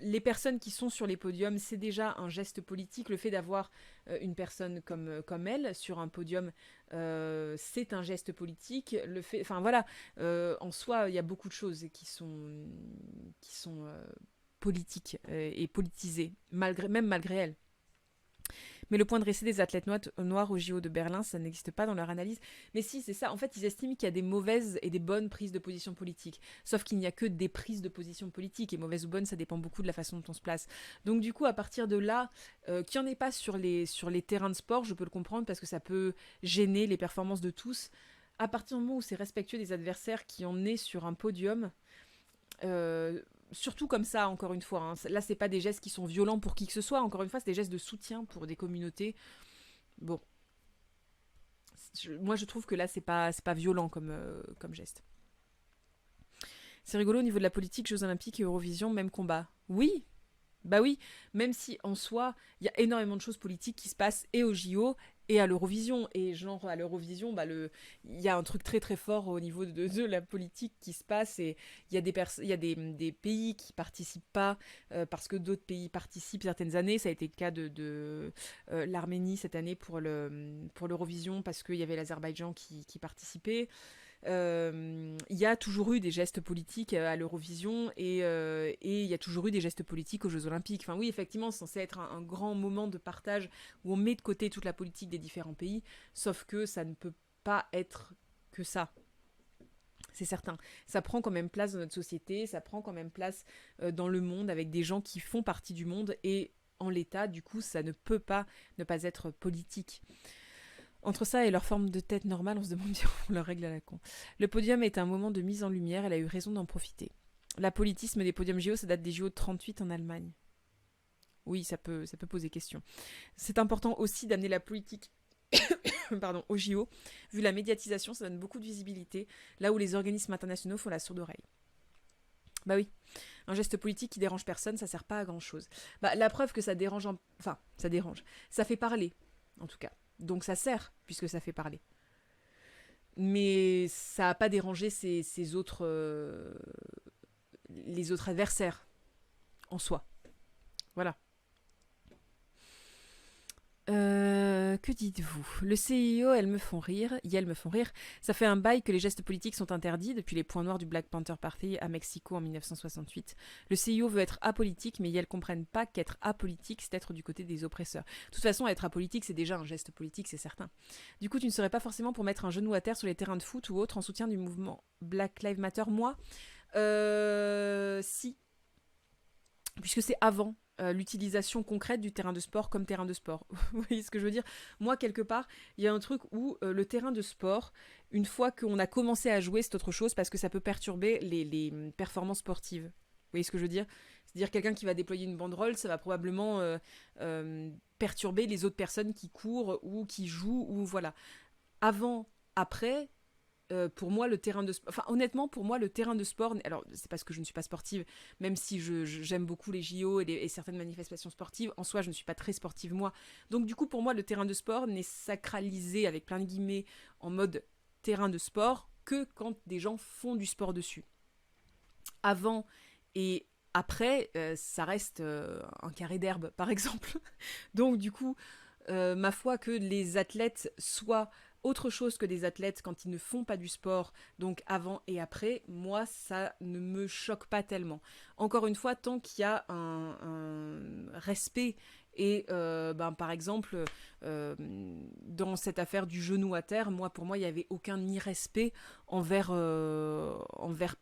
les personnes qui sont sur les podiums, c'est déjà un geste politique. Le fait d'avoir une personne comme elle sur un podium, c'est un geste politique. Le fait, enfin voilà, en soi, il y a beaucoup de choses qui sont politiques et politisées, même malgré elles. Mais le point dressé des athlètes noirs au JO de Berlin, ça n'existe pas dans leur analyse. Mais si, c'est ça. En fait, ils estiment qu'il y a des mauvaises et des bonnes prises de position politique. Sauf qu'il n'y a que des prises de position politique. Et mauvaises ou bonnes, ça dépend beaucoup de la façon dont on se place. Donc du coup, à partir de là, qu'il n'y en ait pas sur les terrains de sport, je peux le comprendre parce que ça peut gêner les performances de tous. À partir du moment où c'est respectueux des adversaires qui en est sur un podium, surtout comme ça, encore une fois, hein. Là, c'est pas des gestes qui sont violents pour qui que ce soit. Encore une fois, c'est des gestes de soutien pour des communautés. Bon, moi, je trouve que là, c'est pas violent comme geste. C'est rigolo au niveau de la politique, Jeux Olympiques et Eurovision, même combat. Oui, bah oui, même si en soi, il y a énormément de choses politiques qui se passent et au JO et à l'Eurovision. Et genre, à l'Eurovision, il y a un truc très très fort au niveau de la politique qui se passe. Et il y a des pays qui participent pas parce que d'autres pays participent certaines années. Ça a été le cas de l'Arménie cette année pour l'Eurovision parce qu'il y avait l'Azerbaïdjan qui participait. Il y a toujours eu des gestes politiques à l'Eurovision et il y a toujours eu des gestes politiques aux Jeux Olympiques. Enfin oui, effectivement, c'est censé être un grand moment de partage où on met de côté toute la politique des différents pays, sauf que ça ne peut pas être que ça. C'est certain. Ça prend quand même place dans notre société, ça prend quand même place dans le monde avec des gens qui font partie du monde et en l'état, du coup, ça ne peut pas ne pas être politique. Entre ça et leur forme de tête normale, on se demande bien leur règle à la con. Le podium est un moment de mise en lumière, elle a eu raison d'en profiter. L'apolitisme des podiums JO, ça date des JO de 38 en Allemagne. Oui, ça peut poser question. C'est important aussi d'amener la politique pardon, au JO. Vu la médiatisation, ça donne beaucoup de visibilité, là où les organismes internationaux font la sourde oreille. Bah oui, un geste politique qui dérange personne, ça sert pas à grand chose. Bah la preuve que ça dérange, enfin, ça dérange. Ça fait parler, en tout cas. Donc ça sert, puisque ça fait parler. Mais ça n'a pas dérangé ses autres, les autres adversaires, en soi. Voilà. Que dites-vous? Le CIO, elles me font rire. Elles me font rire. Ça fait un bail que les gestes politiques sont interdits depuis les points noirs du Black Panther Party à Mexico en 1968. Le CIO veut être apolitique, mais elles comprennent pas qu'être apolitique, c'est être du côté des oppresseurs. De toute façon, être apolitique, c'est déjà un geste politique, c'est certain. Du coup, tu ne serais pas forcément pour mettre un genou à terre sur les terrains de foot ou autre en soutien du mouvement Black Lives Matter? Moi, si. Puisque c'est avant l'utilisation concrète du terrain de sport comme terrain de sport. Vous voyez ce que je veux dire? Moi, quelque part, il y a un truc où le terrain de sport, une fois qu'on a commencé à jouer, c'est autre chose parce que ça peut perturber les performances sportives. Vous voyez ce que je veux dire? C'est-à-dire quelqu'un qui va déployer une banderole, ça va probablement perturber les autres personnes qui courent ou qui jouent, ou voilà. Avant, après, pour moi, le terrain de sport... Enfin, honnêtement, pour moi, le terrain de sport... Alors, c'est parce que je ne suis pas sportive, même si j'aime beaucoup les JO et certaines manifestations sportives. En soi, je ne suis pas très sportive, moi. Donc, du coup, pour moi, le terrain de sport n'est sacralisé, avec plein de guillemets, en mode terrain de sport, que quand des gens font du sport dessus. Avant et après, ça reste un carré d'herbe, par exemple. Donc, du coup, ma foi, que les athlètes soient autre chose que des athlètes quand ils ne font pas du sport, donc avant et après, moi, ça ne me choque pas tellement. Encore une fois, tant qu'il y a un respect Et par exemple, dans cette affaire du genou à terre, pour moi, il n'y avait aucun irrespect envers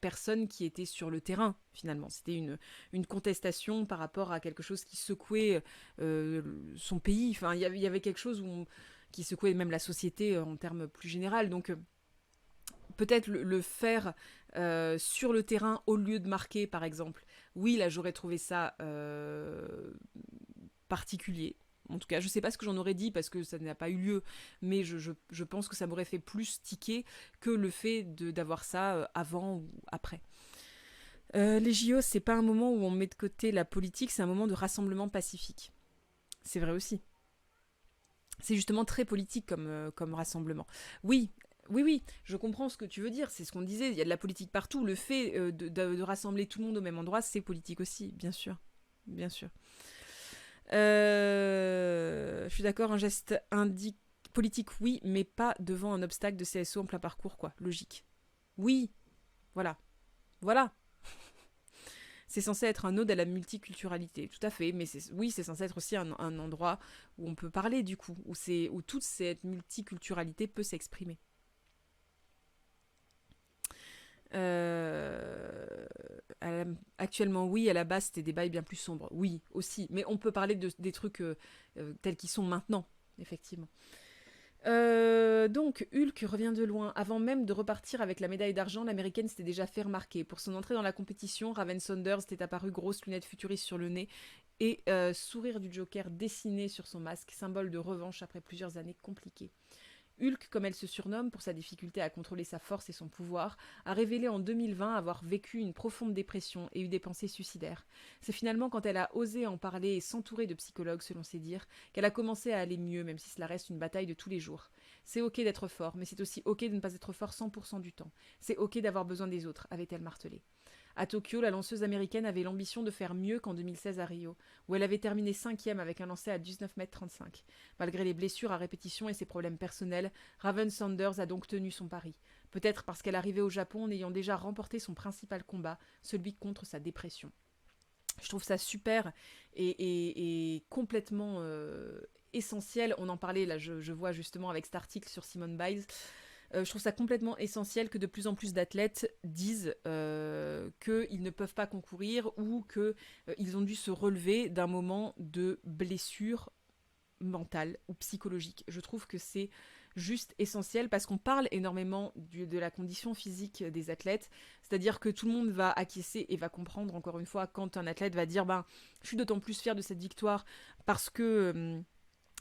personne qui était sur le terrain, finalement. C'était une contestation par rapport à quelque chose qui secouait son pays. Enfin, il y avait quelque chose qui secouait même la société en termes plus généraux. Donc, peut-être le faire sur le terrain au lieu de marquer, par exemple. Oui, là, j'aurais trouvé ça particulier. En tout cas, je sais pas ce que j'en aurais dit parce que ça n'a pas eu lieu, mais je pense que ça m'aurait fait plus tiquer que le fait d'avoir ça avant ou après. Les JO, c'est pas un moment où on met de côté la politique, c'est un moment de rassemblement pacifique. C'est vrai aussi. C'est justement très politique comme rassemblement. Oui, oui, oui, je comprends ce que tu veux dire, c'est ce qu'on disait, il y a de la politique partout. Le fait de rassembler tout le monde au même endroit, c'est politique aussi, bien sûr. Bien sûr. Je suis d'accord, un geste politique, oui, mais pas devant un obstacle de CSO en plein parcours, quoi. Logique. Oui, voilà. Voilà. C'est censé être un ode à la multiculturalité, tout à fait, mais oui, c'est censé être aussi un endroit où on peut parler, du coup, où toute cette multiculturalité peut s'exprimer. Euh, Actuellement, oui, à la base, c'était des bails bien plus sombres. Oui, aussi. Mais on peut parler des trucs tels qu'ils sont maintenant, effectivement. Donc, Hulk revient de loin. Avant même de repartir avec la médaille d'argent, l'américaine s'était déjà fait remarquer. Pour son entrée dans la compétition, Raven Saunders était apparu grosse lunettes futuristes sur le nez et sourire du Joker dessiné sur son masque, symbole de revanche après plusieurs années compliquées. Hulk, comme elle se surnomme pour sa difficulté à contrôler sa force et son pouvoir, a révélé en 2020 avoir vécu une profonde dépression et eu des pensées suicidaires. C'est finalement quand elle a osé en parler et s'entourer de psychologues, selon ses dires, qu'elle a commencé à aller mieux, même si cela reste une bataille de tous les jours. C'est ok d'être fort, mais c'est aussi ok de ne pas être fort 100% du temps. C'est ok d'avoir besoin des autres, avait-elle martelé. À Tokyo, la lanceuse américaine avait l'ambition de faire mieux qu'en 2016 à Rio, où elle avait terminé 5e avec un lancer à 19,35 m. Malgré les blessures à répétition et ses problèmes personnels, Raven Saunders a donc tenu son pari. Peut-être parce qu'elle arrivait au Japon en ayant déjà remporté son principal combat, celui contre sa dépression. Je trouve ça super et complètement essentiel. On en parlait, là, je vois justement avec cet article sur Simone Biles. Je trouve ça complètement essentiel que de plus en plus d'athlètes disent qu'ils ne peuvent pas concourir ou qu'ils ont dû se relever d'un moment de blessure mentale ou psychologique. Je trouve que c'est juste essentiel parce qu'on parle énormément de la condition physique des athlètes, c'est-à-dire que tout le monde va acquiescer et va comprendre encore une fois quand un athlète va dire je suis d'autant plus fier de cette victoire parce que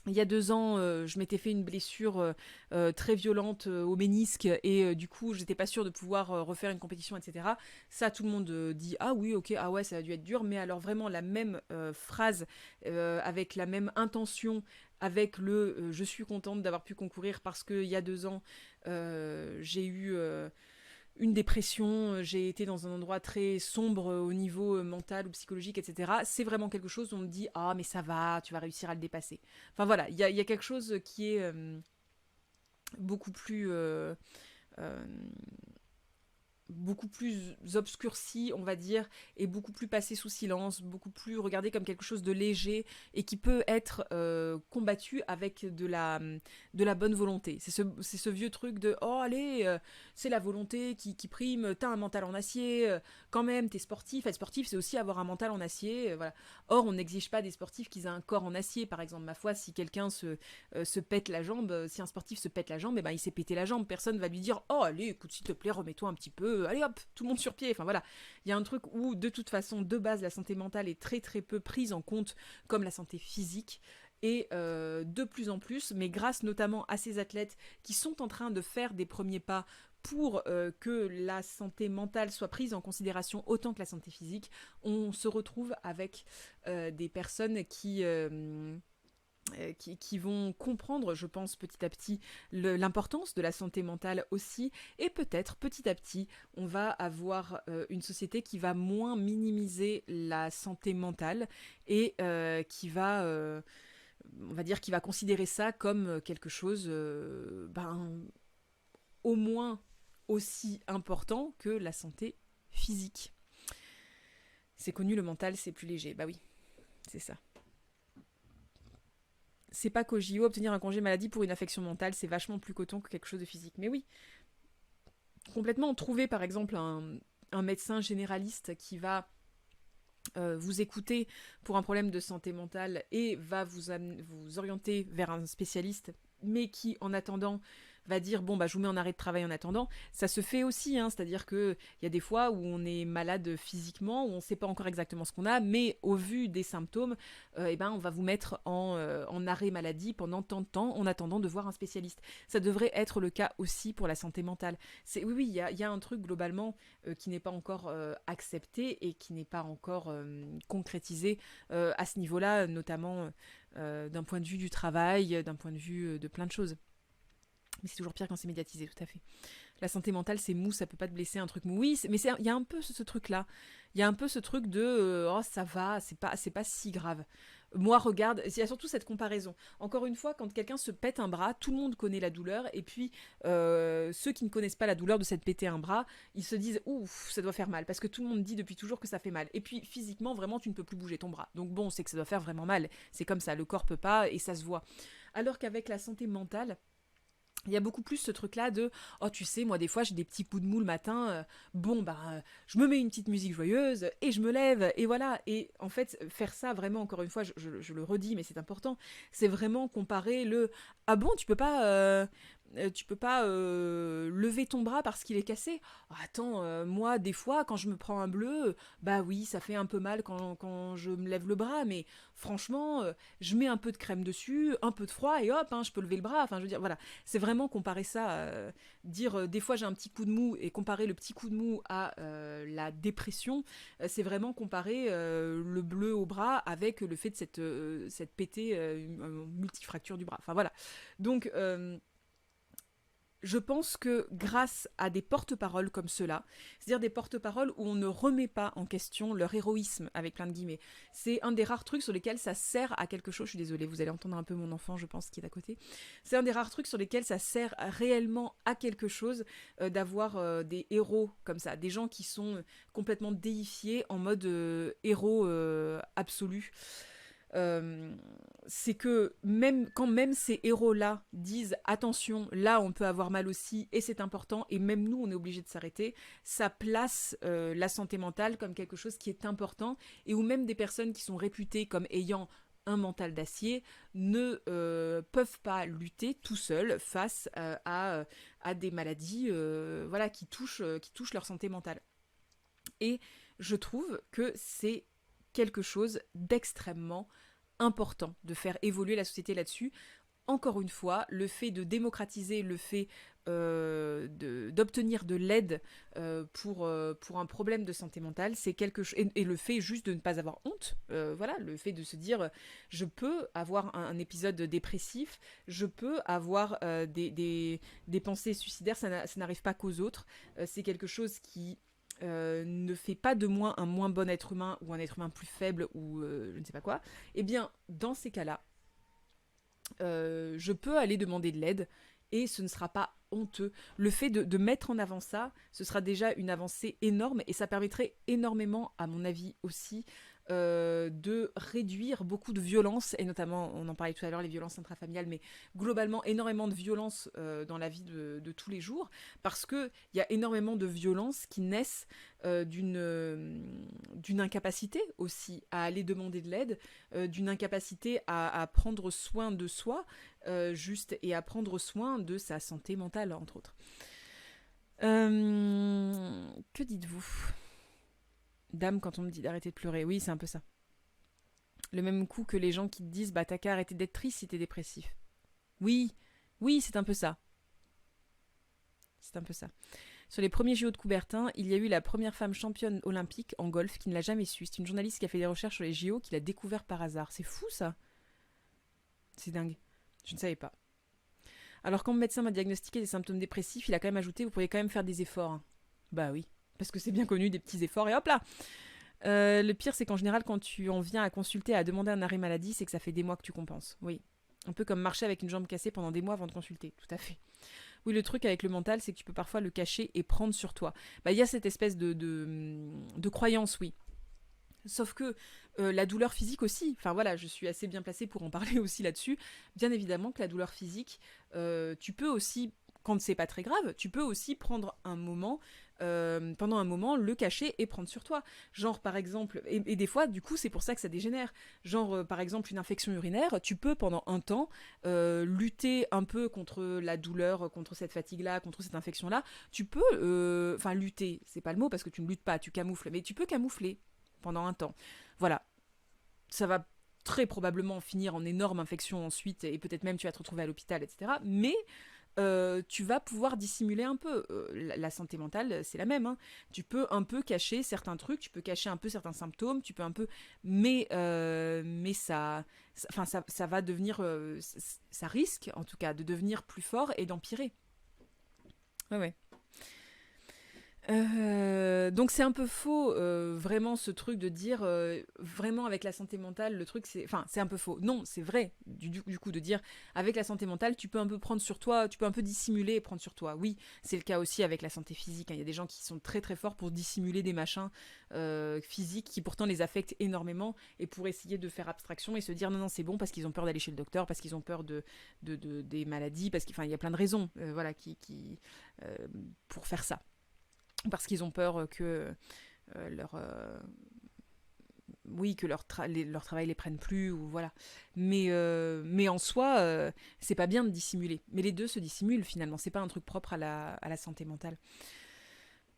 il y a 2 ans, je m'étais fait une blessure très violente au ménisque et du coup, j'étais pas sûre de pouvoir refaire une compétition, etc. Ça, tout le monde dit ah oui, ok, ah ouais, ça a dû être dur, mais alors vraiment la même phrase avec la même intention, avec le je suis contente d'avoir pu concourir parce qu'il y a 2 ans, j'ai eu une dépression, j'ai été dans un endroit très sombre au niveau mental ou psychologique, etc. C'est vraiment quelque chose où on me dit ah mais ça va, tu vas réussir à le dépasser. Enfin voilà, il y a quelque chose qui est beaucoup plus euh, beaucoup plus obscurci, on va dire, et beaucoup plus passé sous silence, beaucoup plus regardé comme quelque chose de léger et qui peut être combattu avec de la bonne volonté. C'est ce vieux truc de oh allez, c'est la volonté qui prime, t'as un mental en acier, quand même, t'es sportif. Être sportif, c'est aussi avoir un mental en acier. Voilà. Or, on n'exige pas des sportifs qu'ils aient un corps en acier, par exemple. Ma foi, si quelqu'un se pète la jambe, si un sportif se pète la jambe, il s'est pété la jambe. Personne va lui dire oh allez, écoute, s'il te plaît, remets-toi un petit peu, allez hop, tout le monde sur pied. Enfin voilà, il y a un truc où de toute façon, de base, la santé mentale est très très peu prise en compte comme la santé physique. Et de plus en plus, mais grâce notamment à ces athlètes qui sont en train de faire des premiers pas pour que la santé mentale soit prise en considération autant que la santé physique, on se retrouve avec des personnes qui vont comprendre, je pense, petit à petit, l'importance de la santé mentale aussi. Et peut-être, petit à petit, on va avoir une société qui va moins minimiser la santé mentale et on va dire, qui va considérer ça comme quelque chose, au moins aussi important que la santé physique. C'est connu, le mental, c'est plus léger. Bah oui, c'est ça. c'est pas qu'au JO, obtenir un congé maladie pour une affection mentale, c'est vachement plus coton que quelque chose de physique. Mais oui, complètement. Trouver par exemple un médecin généraliste qui va vous écouter pour un problème de santé mentale et va vous orienter vers un spécialiste, mais qui en attendant va dire bon bah je vous mets en arrêt de travail en attendant, ça se fait aussi, hein, c'est-à-dire que il y a des fois où on est malade physiquement, où on ne sait pas encore exactement ce qu'on a, mais au vu des symptômes, eh ben on va vous mettre en arrêt maladie pendant tant de temps en attendant de voir un spécialiste. Ça devrait être le cas aussi pour la santé mentale. Oui, il y a un truc globalement qui n'est pas encore accepté et qui n'est pas encore concrétisé à ce niveau-là, notamment d'un point de vue du travail, d'un point de vue de plein de choses. Mais c'est toujours pire quand c'est médiatisé, tout à fait. La santé mentale, c'est mou, ça peut pas te blesser, un truc mou. Oui, mais il y a un peu ce truc-là. Il y a un peu ce truc de oh, ça va, c'est pas si grave. Moi, regarde, il y a surtout cette comparaison. Encore une fois, quand quelqu'un se pète un bras, tout le monde connaît la douleur, et puis ceux qui ne connaissent pas la douleur de s'être pété un bras, ils se disent ouf, ça doit faire mal, parce que tout le monde dit depuis toujours que ça fait mal. Et puis physiquement, vraiment, tu ne peux plus bouger ton bras. Donc bon, c'est que ça doit faire vraiment mal. C'est comme ça, le corps peut pas, et ça se voit. Alors qu'avec la santé mentale, il y a beaucoup plus ce truc-là de « Oh, tu sais, moi, des fois, j'ai des petits coups de mou le matin. Je me mets une petite musique joyeuse et je me lève. Et voilà. » Et en fait, faire ça, vraiment, encore une fois, je le redis, mais c'est important, c'est vraiment comparer le « Ah bon, tu peux pas lever ton bras parce qu'il est cassé. Oh, attends, moi, des fois, quand je me prends un bleu, bah oui, ça fait un peu mal quand je me lève le bras, mais franchement, je mets un peu de crème dessus, un peu de froid, et hop, hein, je peux lever le bras. Enfin, je veux dire, voilà. C'est vraiment comparer ça, dire des fois j'ai un petit coup de mou, et comparer le petit coup de mou à la dépression, c'est vraiment comparer le bleu au bras avec le fait de s'être pété une multifracture du bras. Enfin, voilà. Donc, je pense que grâce à des porte-paroles comme ceux-là, c'est-à-dire des porte-paroles où on ne remet pas en question leur héroïsme, avec plein de guillemets, c'est un des rares trucs sur lesquels ça sert à quelque chose. Je suis désolée, vous allez entendre un peu mon enfant, je pense, qui est à côté. C'est un des rares trucs sur lesquels ça sert réellement à quelque chose d'avoir des héros comme ça, des gens qui sont complètement déifiés en mode héros absolu. C'est que même ces héros-là disent attention, là on peut avoir mal aussi et c'est important, et même nous on est obligé de s'arrêter, ça place la santé mentale comme quelque chose qui est important, et où même des personnes qui sont réputées comme ayant un mental d'acier ne peuvent pas lutter tout seuls face à des maladies voilà, qui touchent leur santé mentale. Et je trouve que c'est quelque chose d'extrêmement important de faire évoluer la société là-dessus. Encore une fois, le fait de démocratiser, le fait d'obtenir de l'aide pour un problème de santé mentale, c'est quelque chose. Et le fait juste de ne pas avoir honte, voilà, le fait de se dire je peux avoir un épisode dépressif, je peux avoir des pensées suicidaires, ça n'arrive pas qu'aux autres. C'est quelque chose qui ne fait pas de moi un moins bon être humain ou un être humain plus faible ou je ne sais pas quoi, eh bien, dans ces cas-là, je peux aller demander de l'aide et ce ne sera pas honteux. Le fait de mettre en avant ça, ce sera déjà une avancée énorme et ça permettrait énormément, à mon avis aussi, de réduire beaucoup de violences, et notamment, on en parlait tout à l'heure, les violences intrafamiliales, mais globalement énormément de violences dans la vie de tous les jours, parce qu'il y a énormément de violences qui naissent d'une incapacité aussi à aller demander de l'aide, d'une incapacité à prendre soin de soi, juste, et à prendre soin de sa santé mentale, entre autres. Que dites-vous ? Dame, quand on me dit d'arrêter de pleurer, oui, c'est un peu ça. Le même coup que les gens qui te disent bah t'as qu'à arrêter d'être triste si t'es dépressif. Oui, c'est un peu ça. C'est un peu ça. Sur les premiers JO de Coubertin, il y a eu la première femme championne olympique en golf qui ne l'a jamais su. C'est une journaliste qui a fait des recherches sur les JO qui l'a découvert par hasard. C'est fou ça. C'est dingue. Je ne savais pas. Alors quand mon médecin m'a diagnostiqué des symptômes dépressifs, il a quand même ajouté vous pourriez quand même faire des efforts. Bah oui. Parce que c'est bien connu, des petits efforts, et hop là. Le pire, c'est qu'en général, quand tu en viens à consulter, à demander un arrêt maladie, c'est que ça fait des mois que tu compenses. Oui. Un peu comme marcher avec une jambe cassée pendant des mois avant de consulter. Tout à fait. Oui, le truc avec le mental, c'est que tu peux parfois le cacher et prendre sur toi. Bah, il y a cette espèce de croyance, oui. Sauf que la douleur physique aussi, enfin voilà, je suis assez bien placée pour en parler aussi là-dessus. Bien évidemment que la douleur physique, tu peux aussi, quand c'est pas très grave, tu peux aussi prendre un moment, pendant un moment, le cacher et prendre sur toi. Genre par exemple, et des fois, du coup, c'est pour ça que ça dégénère. Genre par exemple, une infection urinaire, tu peux pendant un temps lutter un peu contre la douleur, contre cette fatigue-là, contre cette infection-là. Tu peux, enfin lutter, c'est pas le mot parce que tu ne luttes pas, tu camoufles, mais tu peux camoufler pendant un temps. Voilà, ça va très probablement finir en énorme infection ensuite, et peut-être même tu vas te retrouver à l'hôpital, etc. Mais tu vas pouvoir dissimuler un peu. La santé mentale, c'est la même. Hein. Tu peux un peu cacher certains trucs, tu peux cacher un peu certains symptômes, tu peux un peu... Mais ça va devenir... ça risque, en tout cas, de devenir plus fort et d'empirer. Ouais, ouais. Donc c'est un peu faux, vraiment ce truc de dire vraiment avec la santé mentale, le truc c'est, enfin c'est un peu faux. Non, c'est vrai du coup de dire avec la santé mentale, tu peux un peu prendre sur toi, tu peux un peu dissimuler et prendre sur toi. Oui, c'est le cas aussi avec la santé physique. Hein. Il y a des gens qui sont très très forts pour dissimuler des machins physiques qui pourtant les affectent énormément et pour essayer de faire abstraction et se dire non non c'est bon parce qu'ils ont peur d'aller chez le docteur, parce qu'ils ont peur des maladies, parce qu'il y a plein de raisons, voilà euh, pour faire ça parce qu'ils ont peur que leur oui que leur travail les prenne plus ou voilà mais en soi c'est pas bien de dissimuler mais les deux se dissimulent finalement c'est pas un truc propre à la santé mentale.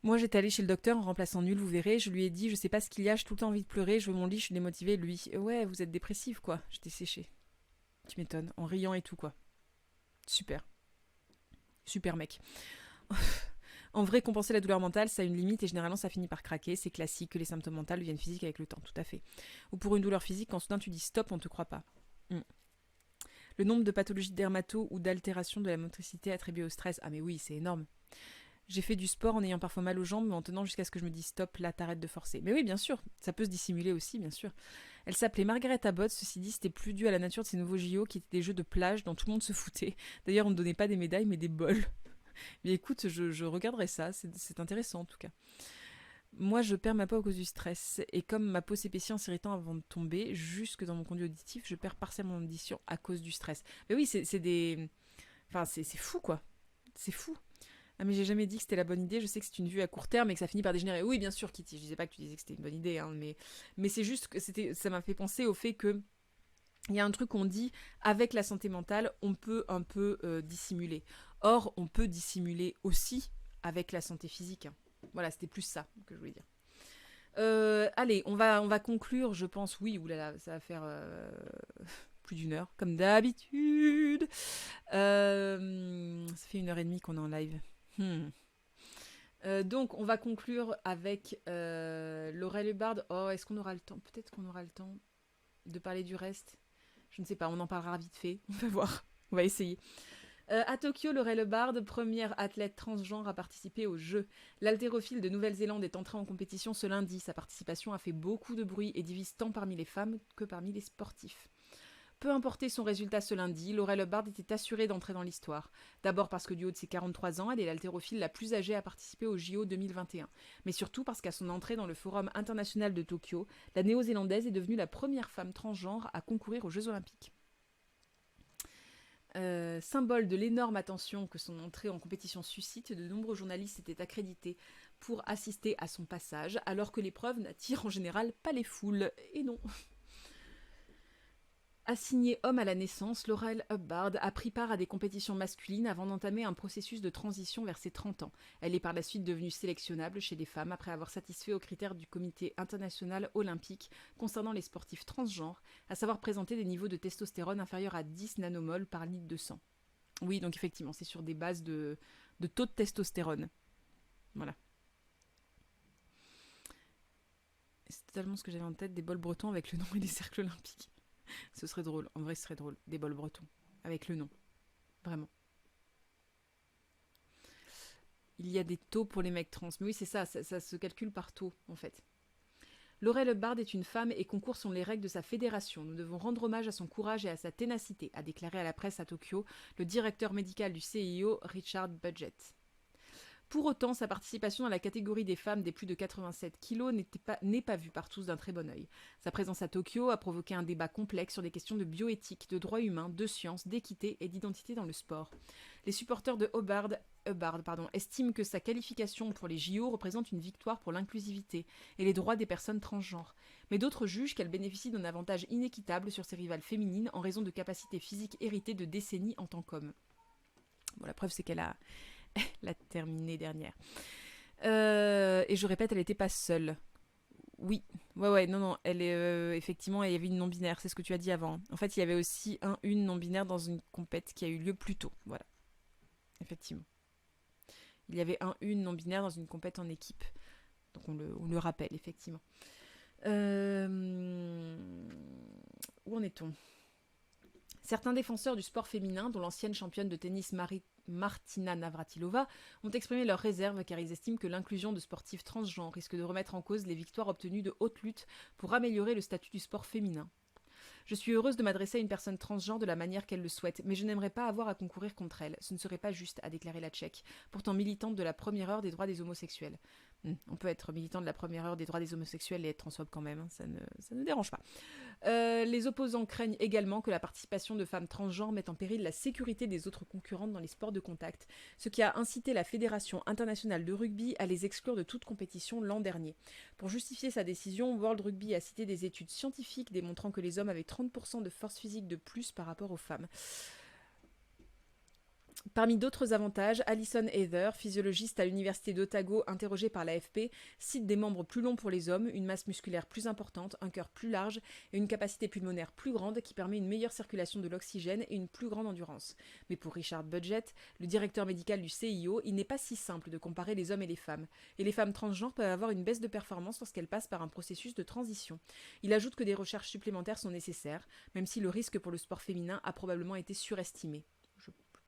Moi j'étais allée chez le docteur en remplaçant nul, vous verrez, je lui ai dit je sais pas ce qu'il y a, j'ai tout le temps envie de pleurer, je veux mon lit, je suis démotivée. Lui ouais vous êtes dépressif quoi, j'étais séchée, tu m'étonnes, en riant et tout quoi. Super, super mec. En vrai, compenser la douleur mentale, ça a une limite et généralement ça finit par craquer. C'est classique que les symptômes mentaux deviennent physiques avec le temps, tout à fait. Ou pour une douleur physique, quand soudain tu dis stop, on te croit pas. Mm. Le nombre de pathologies dermato ou d'altérations de la motricité attribuées au stress, ah mais oui, c'est énorme. J'ai fait du sport en ayant parfois mal aux jambes, mais en tenant jusqu'à ce que je me dise stop, là t'arrêtes de forcer. Mais oui, bien sûr, ça peut se dissimuler aussi, bien sûr. Elle s'appelait Margaret Abbott, ceci dit, c'était plus dû à la nature de ces nouveaux JO qui étaient des jeux de plage dont tout le monde se foutait. D'ailleurs, on ne donnait pas des médailles, mais des bols. Mais écoute, je regarderai ça, c'est intéressant en tout cas. Moi, je perds ma peau à cause du stress. Et comme ma peau s'épaissit en s'irritant avant de tomber, jusque dans mon conduit auditif, je perds partiellement mon audition à cause du stress. Mais oui, c'est des... Enfin, c'est fou, quoi. C'est fou. Ah, mais j'ai jamais dit que c'était la bonne idée. Je sais que c'est une vue à court terme et que ça finit par dégénérer. Oui, bien sûr, Kitty. Je disais pas que tu disais que c'était une bonne idée, hein, mais c'est juste que ça m'a fait penser au fait que il y a un truc qu'on dit, avec la santé mentale, on peut un peu dissimuler. Or, on peut dissimuler aussi avec la santé physique. Hein. Voilà, c'était plus ça que je voulais dire. Allez, on va conclure, je pense. Oui, oulala, ça va faire plus d'une heure, comme d'habitude. Ça fait 1 heure et demie qu'on est en live. Donc, on va conclure avec Laurel Hubbard. Oh, est-ce qu'on aura le temps? Peut-être qu'on aura le temps de parler du reste. Je ne sais pas, on en parlera vite fait. On va voir. On va essayer. À Tokyo, Laurel Hubbard, première athlète transgenre à participer aux Jeux. L'haltérophile de Nouvelle-Zélande est entrée en compétition ce lundi. Sa participation a fait beaucoup de bruit et divise tant parmi les femmes que parmi les sportifs. Peu importé son résultat ce lundi, Laurel Hubbard était assurée d'entrer dans l'histoire. D'abord parce que du haut de ses 43 ans, elle est l'haltérophile la plus âgée à participer aux JO 2021. Mais surtout parce qu'à son entrée dans le Forum international de Tokyo, la néo-zélandaise est devenue la première femme transgenre à concourir aux Jeux olympiques. Symbole de l'énorme attention que son entrée en compétition suscite, de nombreux journalistes étaient accrédités pour assister à son passage, alors que l'épreuve n'attire en général pas les foules. Et non. Assignée homme à la naissance, Laurel Hubbard a pris part à des compétitions masculines avant d'entamer un processus de transition vers ses 30 ans. Elle est par la suite devenue sélectionnable chez les femmes après avoir satisfait aux critères du Comité international olympique concernant les sportifs transgenres, à savoir présenter des niveaux de testostérone inférieurs à 10 nanomoles par litre de sang. Oui, donc effectivement, c'est sur des bases de taux de testostérone. Voilà. C'est totalement ce que j'avais en tête, des bols bretons avec le nom et les cercles olympiques. Ce serait drôle, en vrai ce serait drôle, des bols bretons, avec le nom, vraiment. Il y a des taux pour les mecs trans, mais oui c'est ça se calcule par taux en fait. Laurel Hubbard est une femme et concourt selon les règles de sa fédération. Nous devons rendre hommage à son courage et à sa ténacité, a déclaré à la presse à Tokyo le directeur médical du CIO, Richard Budgett. Pour autant, sa participation dans la catégorie des femmes des plus de 87 kilos n'est pas vue par tous d'un très bon œil. Sa présence à Tokyo a provoqué un débat complexe sur des questions de bioéthique, de droits humains, de science, d'équité et d'identité dans le sport. Les supporters de Hubbard estiment que sa qualification pour les JO représente une victoire pour l'inclusivité et les droits des personnes transgenres. Mais d'autres jugent qu'elle bénéficie d'un avantage inéquitable sur ses rivales féminines en raison de capacités physiques héritées de décennies en tant qu'homme. Bon, la preuve, c'est qu'elle a terminé dernière. Et je répète, elle n'était pas seule. Oui, non, elle est effectivement, il y avait une non-binaire, c'est ce que tu as dit avant. En fait, il y avait aussi une non-binaire dans une compète qui a eu lieu plus tôt, voilà. Effectivement. Il y avait une non-binaire dans une compète en équipe. Donc on le rappelle, effectivement. Où en est-on ? Certains défenseurs du sport féminin, dont l'ancienne championne de tennis Martina Navratilova, ont exprimé leurs réserves car ils estiment que l'inclusion de sportifs transgenres risque de remettre en cause les victoires obtenues de haute lutte pour améliorer le statut du sport féminin. Je suis heureuse de m'adresser à une personne transgenre de la manière qu'elle le souhaite, mais je n'aimerais pas avoir à concourir contre elle. Ce ne serait pas juste, a déclaré la Tchèque, pourtant militante de la première heure des droits des homosexuels. On peut être militant de la première heure des droits des homosexuels et être transphobe quand même, hein, ça ne dérange pas. Les opposants craignent également que la participation de femmes transgenres mette en péril la sécurité des autres concurrentes dans les sports de contact, ce qui a incité la Fédération internationale de rugby à les exclure de toute compétition l'an dernier. Pour justifier sa décision, World Rugby a cité des études scientifiques démontrant que les hommes avaient 30% de force physique de plus par rapport aux femmes. Parmi d'autres avantages, Alison Heather, physiologiste à l'université d'Otago interrogée par l'AFP, cite des membres plus longs pour les hommes, une masse musculaire plus importante, un cœur plus large et une capacité pulmonaire plus grande qui permet une meilleure circulation de l'oxygène et une plus grande endurance. Mais pour Richard Budgett, le directeur médical du CIO, il n'est pas si simple de comparer les hommes et les femmes. Et les femmes transgenres peuvent avoir une baisse de performance lorsqu'elles passent par un processus de transition. Il ajoute que des recherches supplémentaires sont nécessaires, même si le risque pour le sport féminin a probablement été surestimé.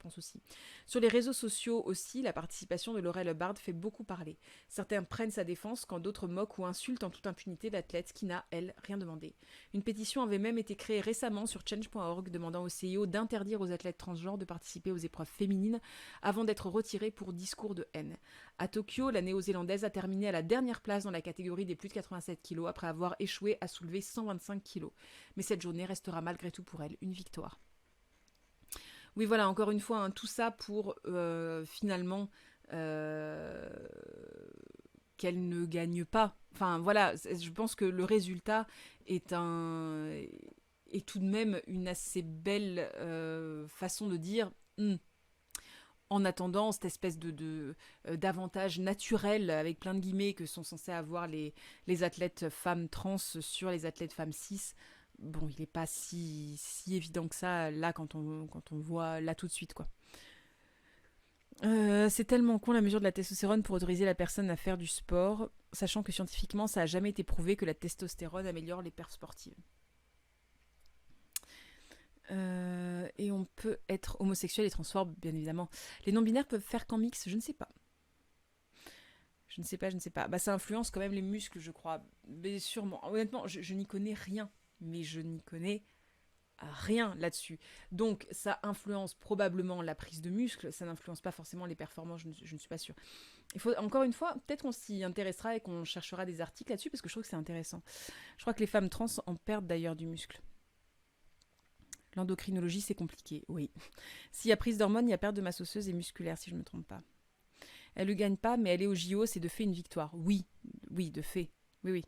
Pense aussi. Sur les réseaux sociaux aussi, la participation de Laurel Hubbard fait beaucoup parler. Certains prennent sa défense quand d'autres moquent ou insultent en toute impunité l'athlète qui n'a, elle, rien demandé. Une pétition avait même été créée récemment sur change.org demandant au CIO d'interdire aux athlètes transgenres de participer aux épreuves féminines avant d'être retirés pour discours de haine. À Tokyo, la néo-zélandaise a terminé à la dernière place dans la catégorie des plus de 87 kg après avoir échoué à soulever 125 kg. Mais cette journée restera malgré tout pour elle une victoire. Oui, voilà, encore une fois, hein, tout ça pour finalement qu'elle ne gagne pas. Enfin, voilà, je pense que le résultat est tout de même une assez belle façon de dire en attendant cette espèce d'avantage naturel, avec plein de guillemets, que sont censés avoir les athlètes femmes trans sur les athlètes femmes cis. Bon, il n'est pas si évident que ça, là, quand on voit là tout de suite, quoi. C'est tellement con la mesure de la testostérone pour autoriser la personne à faire du sport, sachant que scientifiquement, ça n'a jamais été prouvé que la testostérone améliore les perfs sportives. Et on peut être homosexuel et transphobe, bien évidemment. Les non-binaires peuvent faire qu'en mix, je ne sais pas. Je ne sais pas. Bah, ça influence quand même les muscles, je crois. Mais sûrement. Honnêtement, je n'y connais rien. Mais je n'y connais rien là-dessus. Donc, ça influence probablement la prise de muscle, ça n'influence pas forcément les performances, je ne suis pas sûre. Il faut, encore une fois, peut-être qu'on s'y intéressera et qu'on cherchera des articles là-dessus, parce que je trouve que c'est intéressant. Je crois que les femmes trans en perdent d'ailleurs du muscle. L'endocrinologie, c'est compliqué, oui. S'il y a prise d'hormones, il y a perte de masse osseuse et musculaire, si je ne me trompe pas. Elle ne gagne pas, mais elle est au JO, c'est de fait une victoire. Oui, de fait. Oui.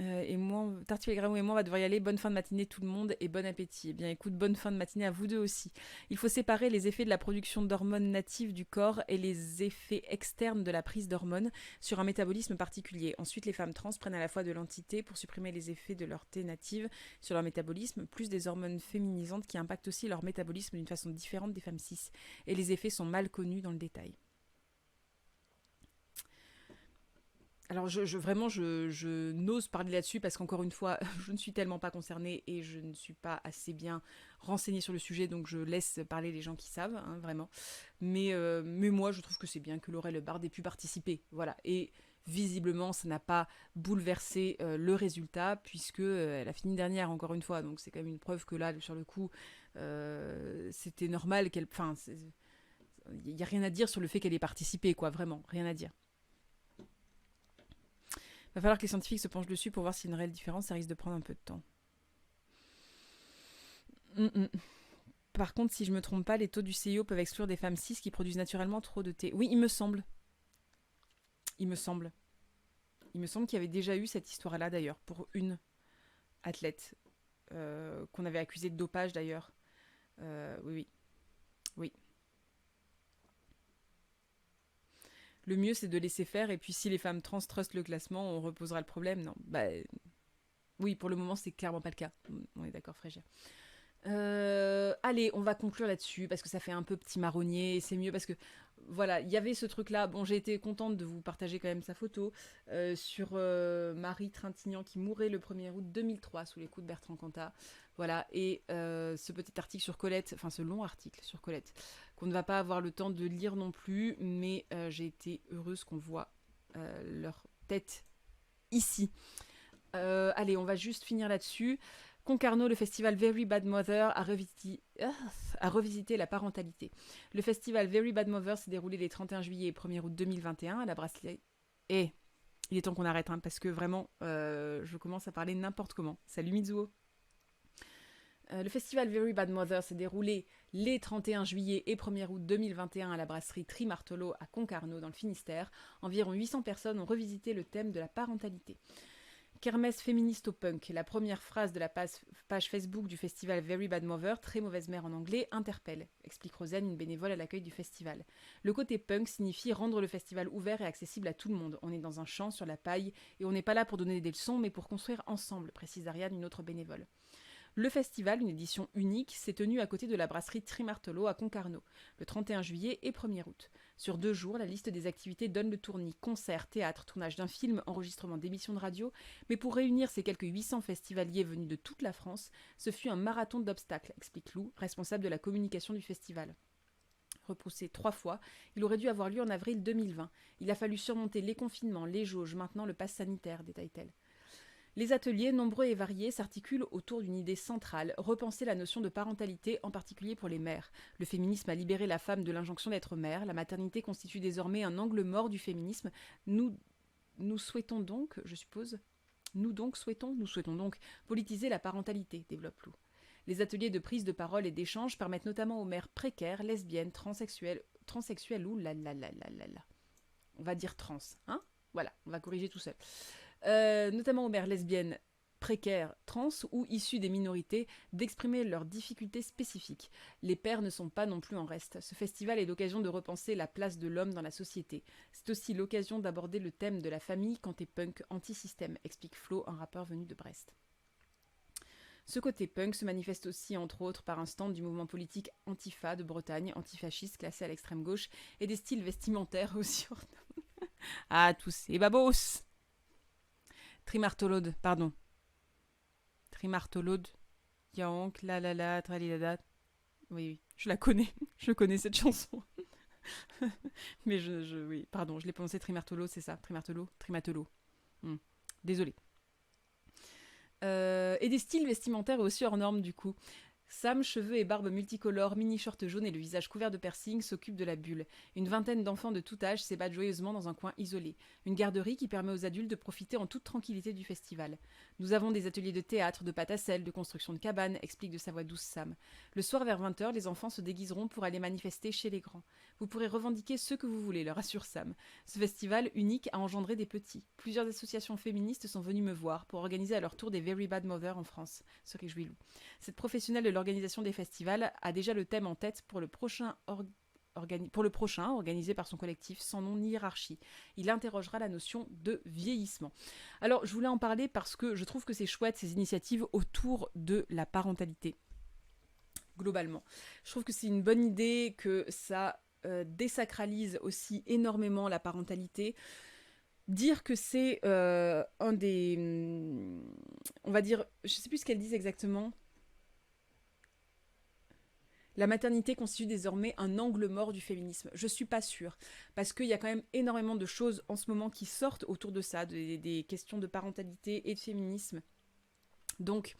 Et moi, Tartiflette Gramou et moi, on va devoir y aller. Bonne fin de matinée tout le monde et bon appétit. Eh bien écoute, bonne fin de matinée à vous deux aussi. Il faut séparer les effets de la production d'hormones natives du corps et les effets externes de la prise d'hormones sur un métabolisme particulier. Ensuite, les femmes trans prennent à la fois de l'entité pour supprimer les effets de leur T native sur leur métabolisme, plus des hormones féminisantes qui impactent aussi leur métabolisme d'une façon différente des femmes cis. Et les effets sont mal connus dans le détail. Alors je n'ose parler là-dessus parce qu'encore une fois, je ne suis tellement pas concernée et je ne suis pas assez bien renseignée sur le sujet, donc je laisse parler les gens qui savent, hein, vraiment. Mais moi, je trouve que c'est bien que Laurel Hubbard ait pu participer, voilà. Et visiblement, ça n'a pas bouleversé le résultat puisque elle a fini dernière, encore une fois. Donc c'est quand même une preuve que là, sur le coup, c'était normal qu'elle... Enfin, il n'y a rien à dire sur le fait qu'elle ait participé, quoi, vraiment, rien à dire. Va falloir que les scientifiques se penchent dessus pour voir s'il y a une réelle différence, ça risque de prendre un peu de temps. Par contre, si je me trompe pas, les taux du CIO peuvent exclure des femmes cis qui produisent naturellement trop de thé. Oui, il me semble. Il me semble qu'il y avait déjà eu cette histoire-là, d'ailleurs, pour une athlète qu'on avait accusée de dopage, d'ailleurs. Oui. Le mieux, c'est de laisser faire, et puis si les femmes trans trustent le classement, on reposera le problème. Non, oui, pour le moment, c'est clairement pas le cas. On est d'accord, Frégia. Allez, on va conclure là-dessus parce que ça fait un peu petit marronnier et c'est mieux parce que voilà, il y avait ce truc-là. Bon, j'ai été contente de vous partager quand même sa photo sur Marie Trintignant qui mourait le 1er août 2003 sous les coups de Bertrand Cantat. Voilà, et ce petit article sur Colette, enfin ce long article sur Colette, qu'on ne va pas avoir le temps de lire non plus, mais j'ai été heureuse qu'on voit leur tête ici. Allez, on va juste finir là-dessus. Concarneau, le festival Very Bad Mother a revisité la parentalité. Le festival Very Bad Mother s'est déroulé les 31 juillet et 1er août 2021 à la brasserie. Et il est temps qu'on arrête, hein, parce que vraiment, je commence à parler n'importe comment. Salut Mizuo. Le festival Very Bad Mother s'est déroulé les 31 juillet et 1er août 2021 à la brasserie Trimartolo à Concarneau dans le Finistère. Environ 800 personnes ont revisité le thème de la parentalité. Kermesse féministe au punk, la première phrase de la page Facebook du festival Very Bad Mother, très mauvaise mère en anglais, interpelle, explique Rosanne, une bénévole à l'accueil du festival. Le côté punk signifie rendre le festival ouvert et accessible à tout le monde. On est dans un champ, sur la paille, et on n'est pas là pour donner des leçons, mais pour construire ensemble, précise Ariane, une autre bénévole. Le festival, une édition unique, s'est tenu à côté de la brasserie Trimartolo à Concarneau, le 31 juillet et 1er août. Sur 2 jours, la liste des activités donne le tournis, concerts, théâtre, tournage d'un film, enregistrement d'émissions de radio, mais pour réunir ces quelques 800 festivaliers venus de toute la France, ce fut un marathon d'obstacles, explique Lou, responsable de la communication du festival. Repoussé 3 fois, il aurait dû avoir lieu en avril 2020. Il a fallu surmonter les confinements, les jauges, maintenant le pass sanitaire, détaille-t-elle. Les ateliers, nombreux et variés, s'articulent autour d'une idée centrale, repenser la notion de parentalité, en particulier pour les mères. Le féminisme a libéré la femme de l'injonction d'être mère, la maternité constitue désormais un angle mort du féminisme. Nous souhaitons donc, je suppose, nous souhaitons donc politiser la parentalité, développe Lou. Les ateliers de prise de parole et d'échange permettent notamment aux mères précaires, lesbiennes, transsexuelles ou on va dire trans, hein? Voilà, on va corriger tout seul. Notamment aux mères lesbiennes précaires, trans ou issues des minorités, d'exprimer leurs difficultés spécifiques. Les pères ne sont pas non plus en reste. Ce festival est l'occasion de repenser la place de l'homme dans la société. C'est aussi l'occasion d'aborder le thème de la famille quand t'es punk anti-système, explique Flo, un rappeur venu de Brest. Ce côté punk se manifeste aussi, entre autres, par un stand du mouvement politique Antifa de Bretagne, antifasciste classé à l'extrême gauche, et des styles vestimentaires aussi. Ah, tous ces babos! Trimartolode, pardon. Trimartolode. Yank, la, tralilada. Oui, je la connais. Je connais cette chanson. Mais oui, pardon, je l'ai prononcé Trimartolo, c'est ça. Trimatelo. Désolée. Et des styles vestimentaires aussi hors normes, du coup. Sam, cheveux et barbe multicolores, mini-short jaune et le visage couvert de piercing, s'occupe de la bulle. Une vingtaine d'enfants de tout âge s'ébattent joyeusement dans un coin isolé. Une garderie qui permet aux adultes de profiter en toute tranquillité du festival. Nous avons des ateliers de théâtre, de pâte à sel, de construction de cabanes, explique de sa voix douce Sam. Le soir vers 20h, les enfants se déguiseront pour aller manifester chez les grands. Vous pourrez revendiquer ce que vous voulez, leur assure Sam. Ce festival unique a engendré des petits. Plusieurs associations féministes sont venues me voir pour organiser à leur tour des Very Bad Mother en France, se réjouit Lou. Cette professionnelle de l'organisation des festivals a déjà le thème en tête pour le prochain organisé par son collectif sans nom ni hiérarchie. Il interrogera la notion de vieillissement. Alors, je voulais en parler parce que je trouve que c'est chouette ces initiatives autour de la parentalité, globalement. Je trouve que c'est une bonne idée, que ça désacralise aussi énormément la parentalité. Dire que c'est un des... on va dire... Je sais plus ce qu'elle dit exactement. La maternité constitue désormais un angle mort du féminisme. Je suis pas sûre, parce qu'il y a quand même énormément de choses en ce moment qui sortent autour de ça, des questions de parentalité et de féminisme. Donc,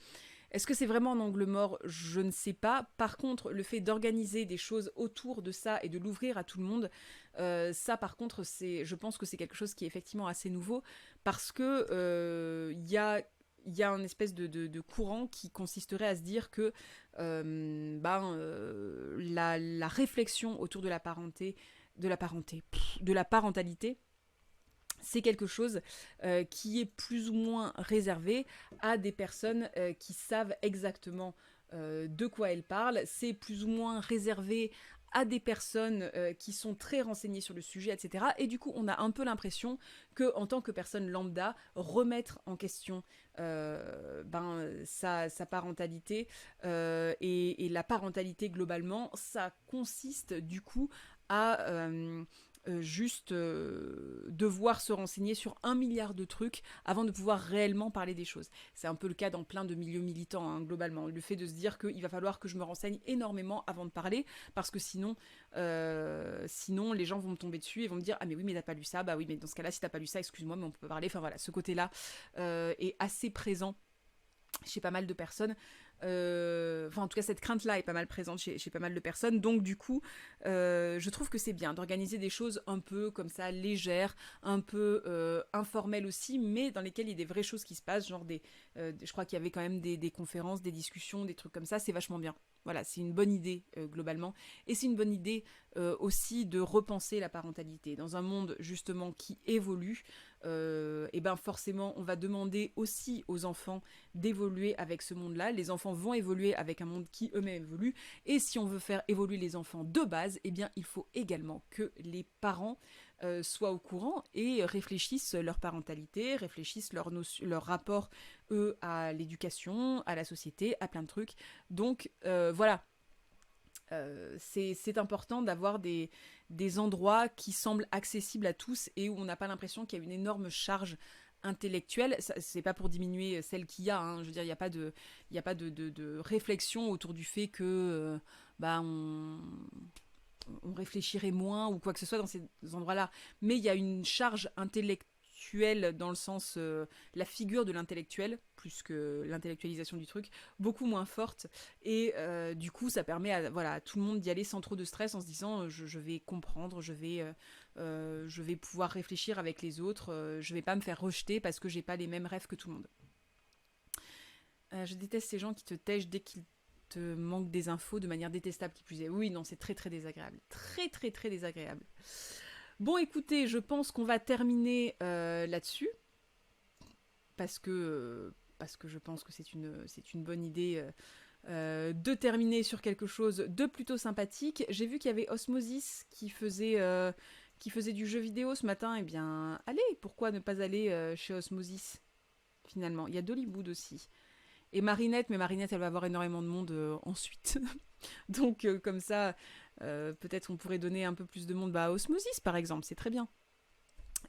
Est-ce que c'est vraiment un angle mort? Je ne sais pas. Par contre, le fait d'organiser des choses autour de ça et de l'ouvrir à tout le monde, ça par contre, je pense que c'est quelque chose qui est effectivement assez nouveau parce que il y a un espèce de courant qui consisterait à se dire que la réflexion autour de la parentalité, c'est quelque chose qui est plus ou moins réservé à des personnes qui savent exactement de quoi elles parlent. C'est plus ou moins réservé à des personnes qui sont très renseignées sur le sujet, etc. Et du coup, on a un peu l'impression que, en tant que personne lambda, remettre en question sa parentalité et la parentalité globalement, ça consiste du coup à juste devoir se renseigner sur 1 milliard de trucs avant de pouvoir réellement parler des choses. C'est un peu le cas dans plein de milieux militants, hein, globalement. Le fait de se dire qu'il va falloir que je me renseigne énormément avant de parler, parce que sinon les gens vont me tomber dessus et vont me dire « Ah mais oui, mais t'as pas lu ça, bah oui, mais dans ce cas-là, si t'as pas lu ça, excuse-moi, mais on peut pas parler. » Enfin voilà, ce côté-là est assez présent chez pas mal de personnes. Enfin, en tout cas, cette crainte-là est pas mal présente chez pas mal de personnes. Donc, du coup, je trouve que c'est bien d'organiser des choses un peu comme ça, légères, un peu informelles aussi, mais dans lesquelles il y a des vraies choses qui se passent. Genre, je crois qu'il y avait quand même des conférences, des discussions, des trucs comme ça. C'est vachement bien. Voilà, c'est une bonne idée globalement. Et c'est une bonne idée aussi de repenser la parentalité. Dans un monde justement qui évolue, et ben forcément on va demander aussi aux enfants d'évoluer avec ce monde-là. Les enfants vont évoluer avec un monde qui eux-mêmes évolue. Et si on veut faire évoluer les enfants de base, eh bien il faut également que les parents soient au courant et réfléchissent leur parentalité, réfléchissent leur rapport, eux, à l'éducation, à la société, à plein de trucs. Donc voilà, c'est important d'avoir des endroits qui semblent accessibles à tous et où on n'a pas l'impression qu'il y a une énorme charge intellectuelle. C'est pas pour diminuer celle qu'il y a, hein. Je veux dire, il n'y a pas de réflexion autour du fait que on réfléchirait moins ou quoi que ce soit dans ces endroits-là. Mais il y a une charge intellectuelle dans le sens, la figure de l'intellectuel, plus que l'intellectualisation du truc, beaucoup moins forte. Et du coup, ça permet à tout le monde d'y aller sans trop de stress en se disant je vais comprendre, je vais pouvoir réfléchir avec les autres, je vais pas me faire rejeter parce que j'ai pas les mêmes rêves que tout le monde. Je déteste ces gens qui te tèchent dès qu'ils te manque des infos de manière détestable qui plus est. Oui, non, c'est très très désagréable. Très très très désagréable. Bon, écoutez, je pense qu'on va terminer là-dessus. Parce que je pense que c'est une bonne idée de terminer sur quelque chose de plutôt sympathique. J'ai vu qu'il y avait Osmosis qui faisait du jeu vidéo ce matin. Eh bien, allez, pourquoi ne pas aller chez Osmosis, finalement. Il y a Dollywood aussi. Et Marinette, mais Marinette, elle va avoir énormément de monde ensuite. Donc, comme ça, peut-être on pourrait donner un peu plus de monde à Osmosis, par exemple. C'est très bien.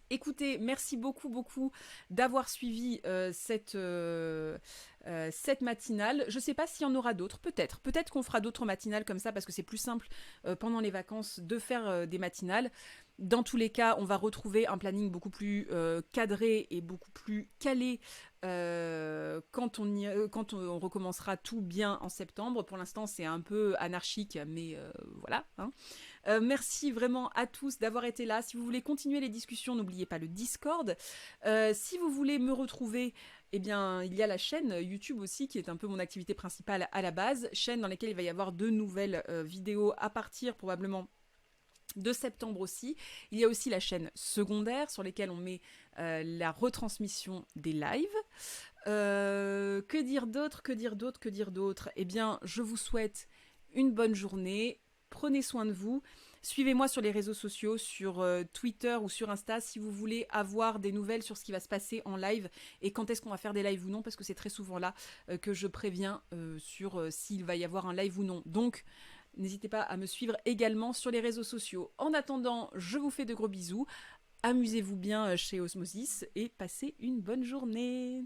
Écoutez, merci beaucoup, beaucoup d'avoir suivi cette matinale. Je ne sais pas s'il y en aura d'autres, peut-être. Peut-être qu'on fera d'autres matinales comme ça, parce que c'est plus simple pendant les vacances de faire des matinales. Dans tous les cas, on va retrouver un planning beaucoup plus cadré et beaucoup plus calé quand on recommencera tout bien en septembre. Pour l'instant, c'est un peu anarchique, mais voilà. Hein. Merci vraiment à tous d'avoir été là. Si vous voulez continuer les discussions, n'oubliez pas le Discord. Si vous voulez me retrouver, eh bien, il y a la chaîne YouTube aussi, qui est un peu mon activité principale à la base. Chaîne dans laquelle il va y avoir de nouvelles vidéos à partir probablement de septembre aussi. Il y a aussi la chaîne secondaire sur laquelle on met la retransmission des lives. Que dire d'autre? Eh bien, je vous souhaite une bonne journée. Prenez soin de vous. Suivez-moi sur les réseaux sociaux, sur Twitter ou sur Insta, si vous voulez avoir des nouvelles sur ce qui va se passer en live et quand est-ce qu'on va faire des lives ou non, parce que c'est très souvent là que je préviens sur s'il va y avoir un live ou non. Donc, n'hésitez pas à me suivre également sur les réseaux sociaux. En attendant, je vous fais de gros bisous. Amusez-vous bien chez Osmosis et passez une bonne journée.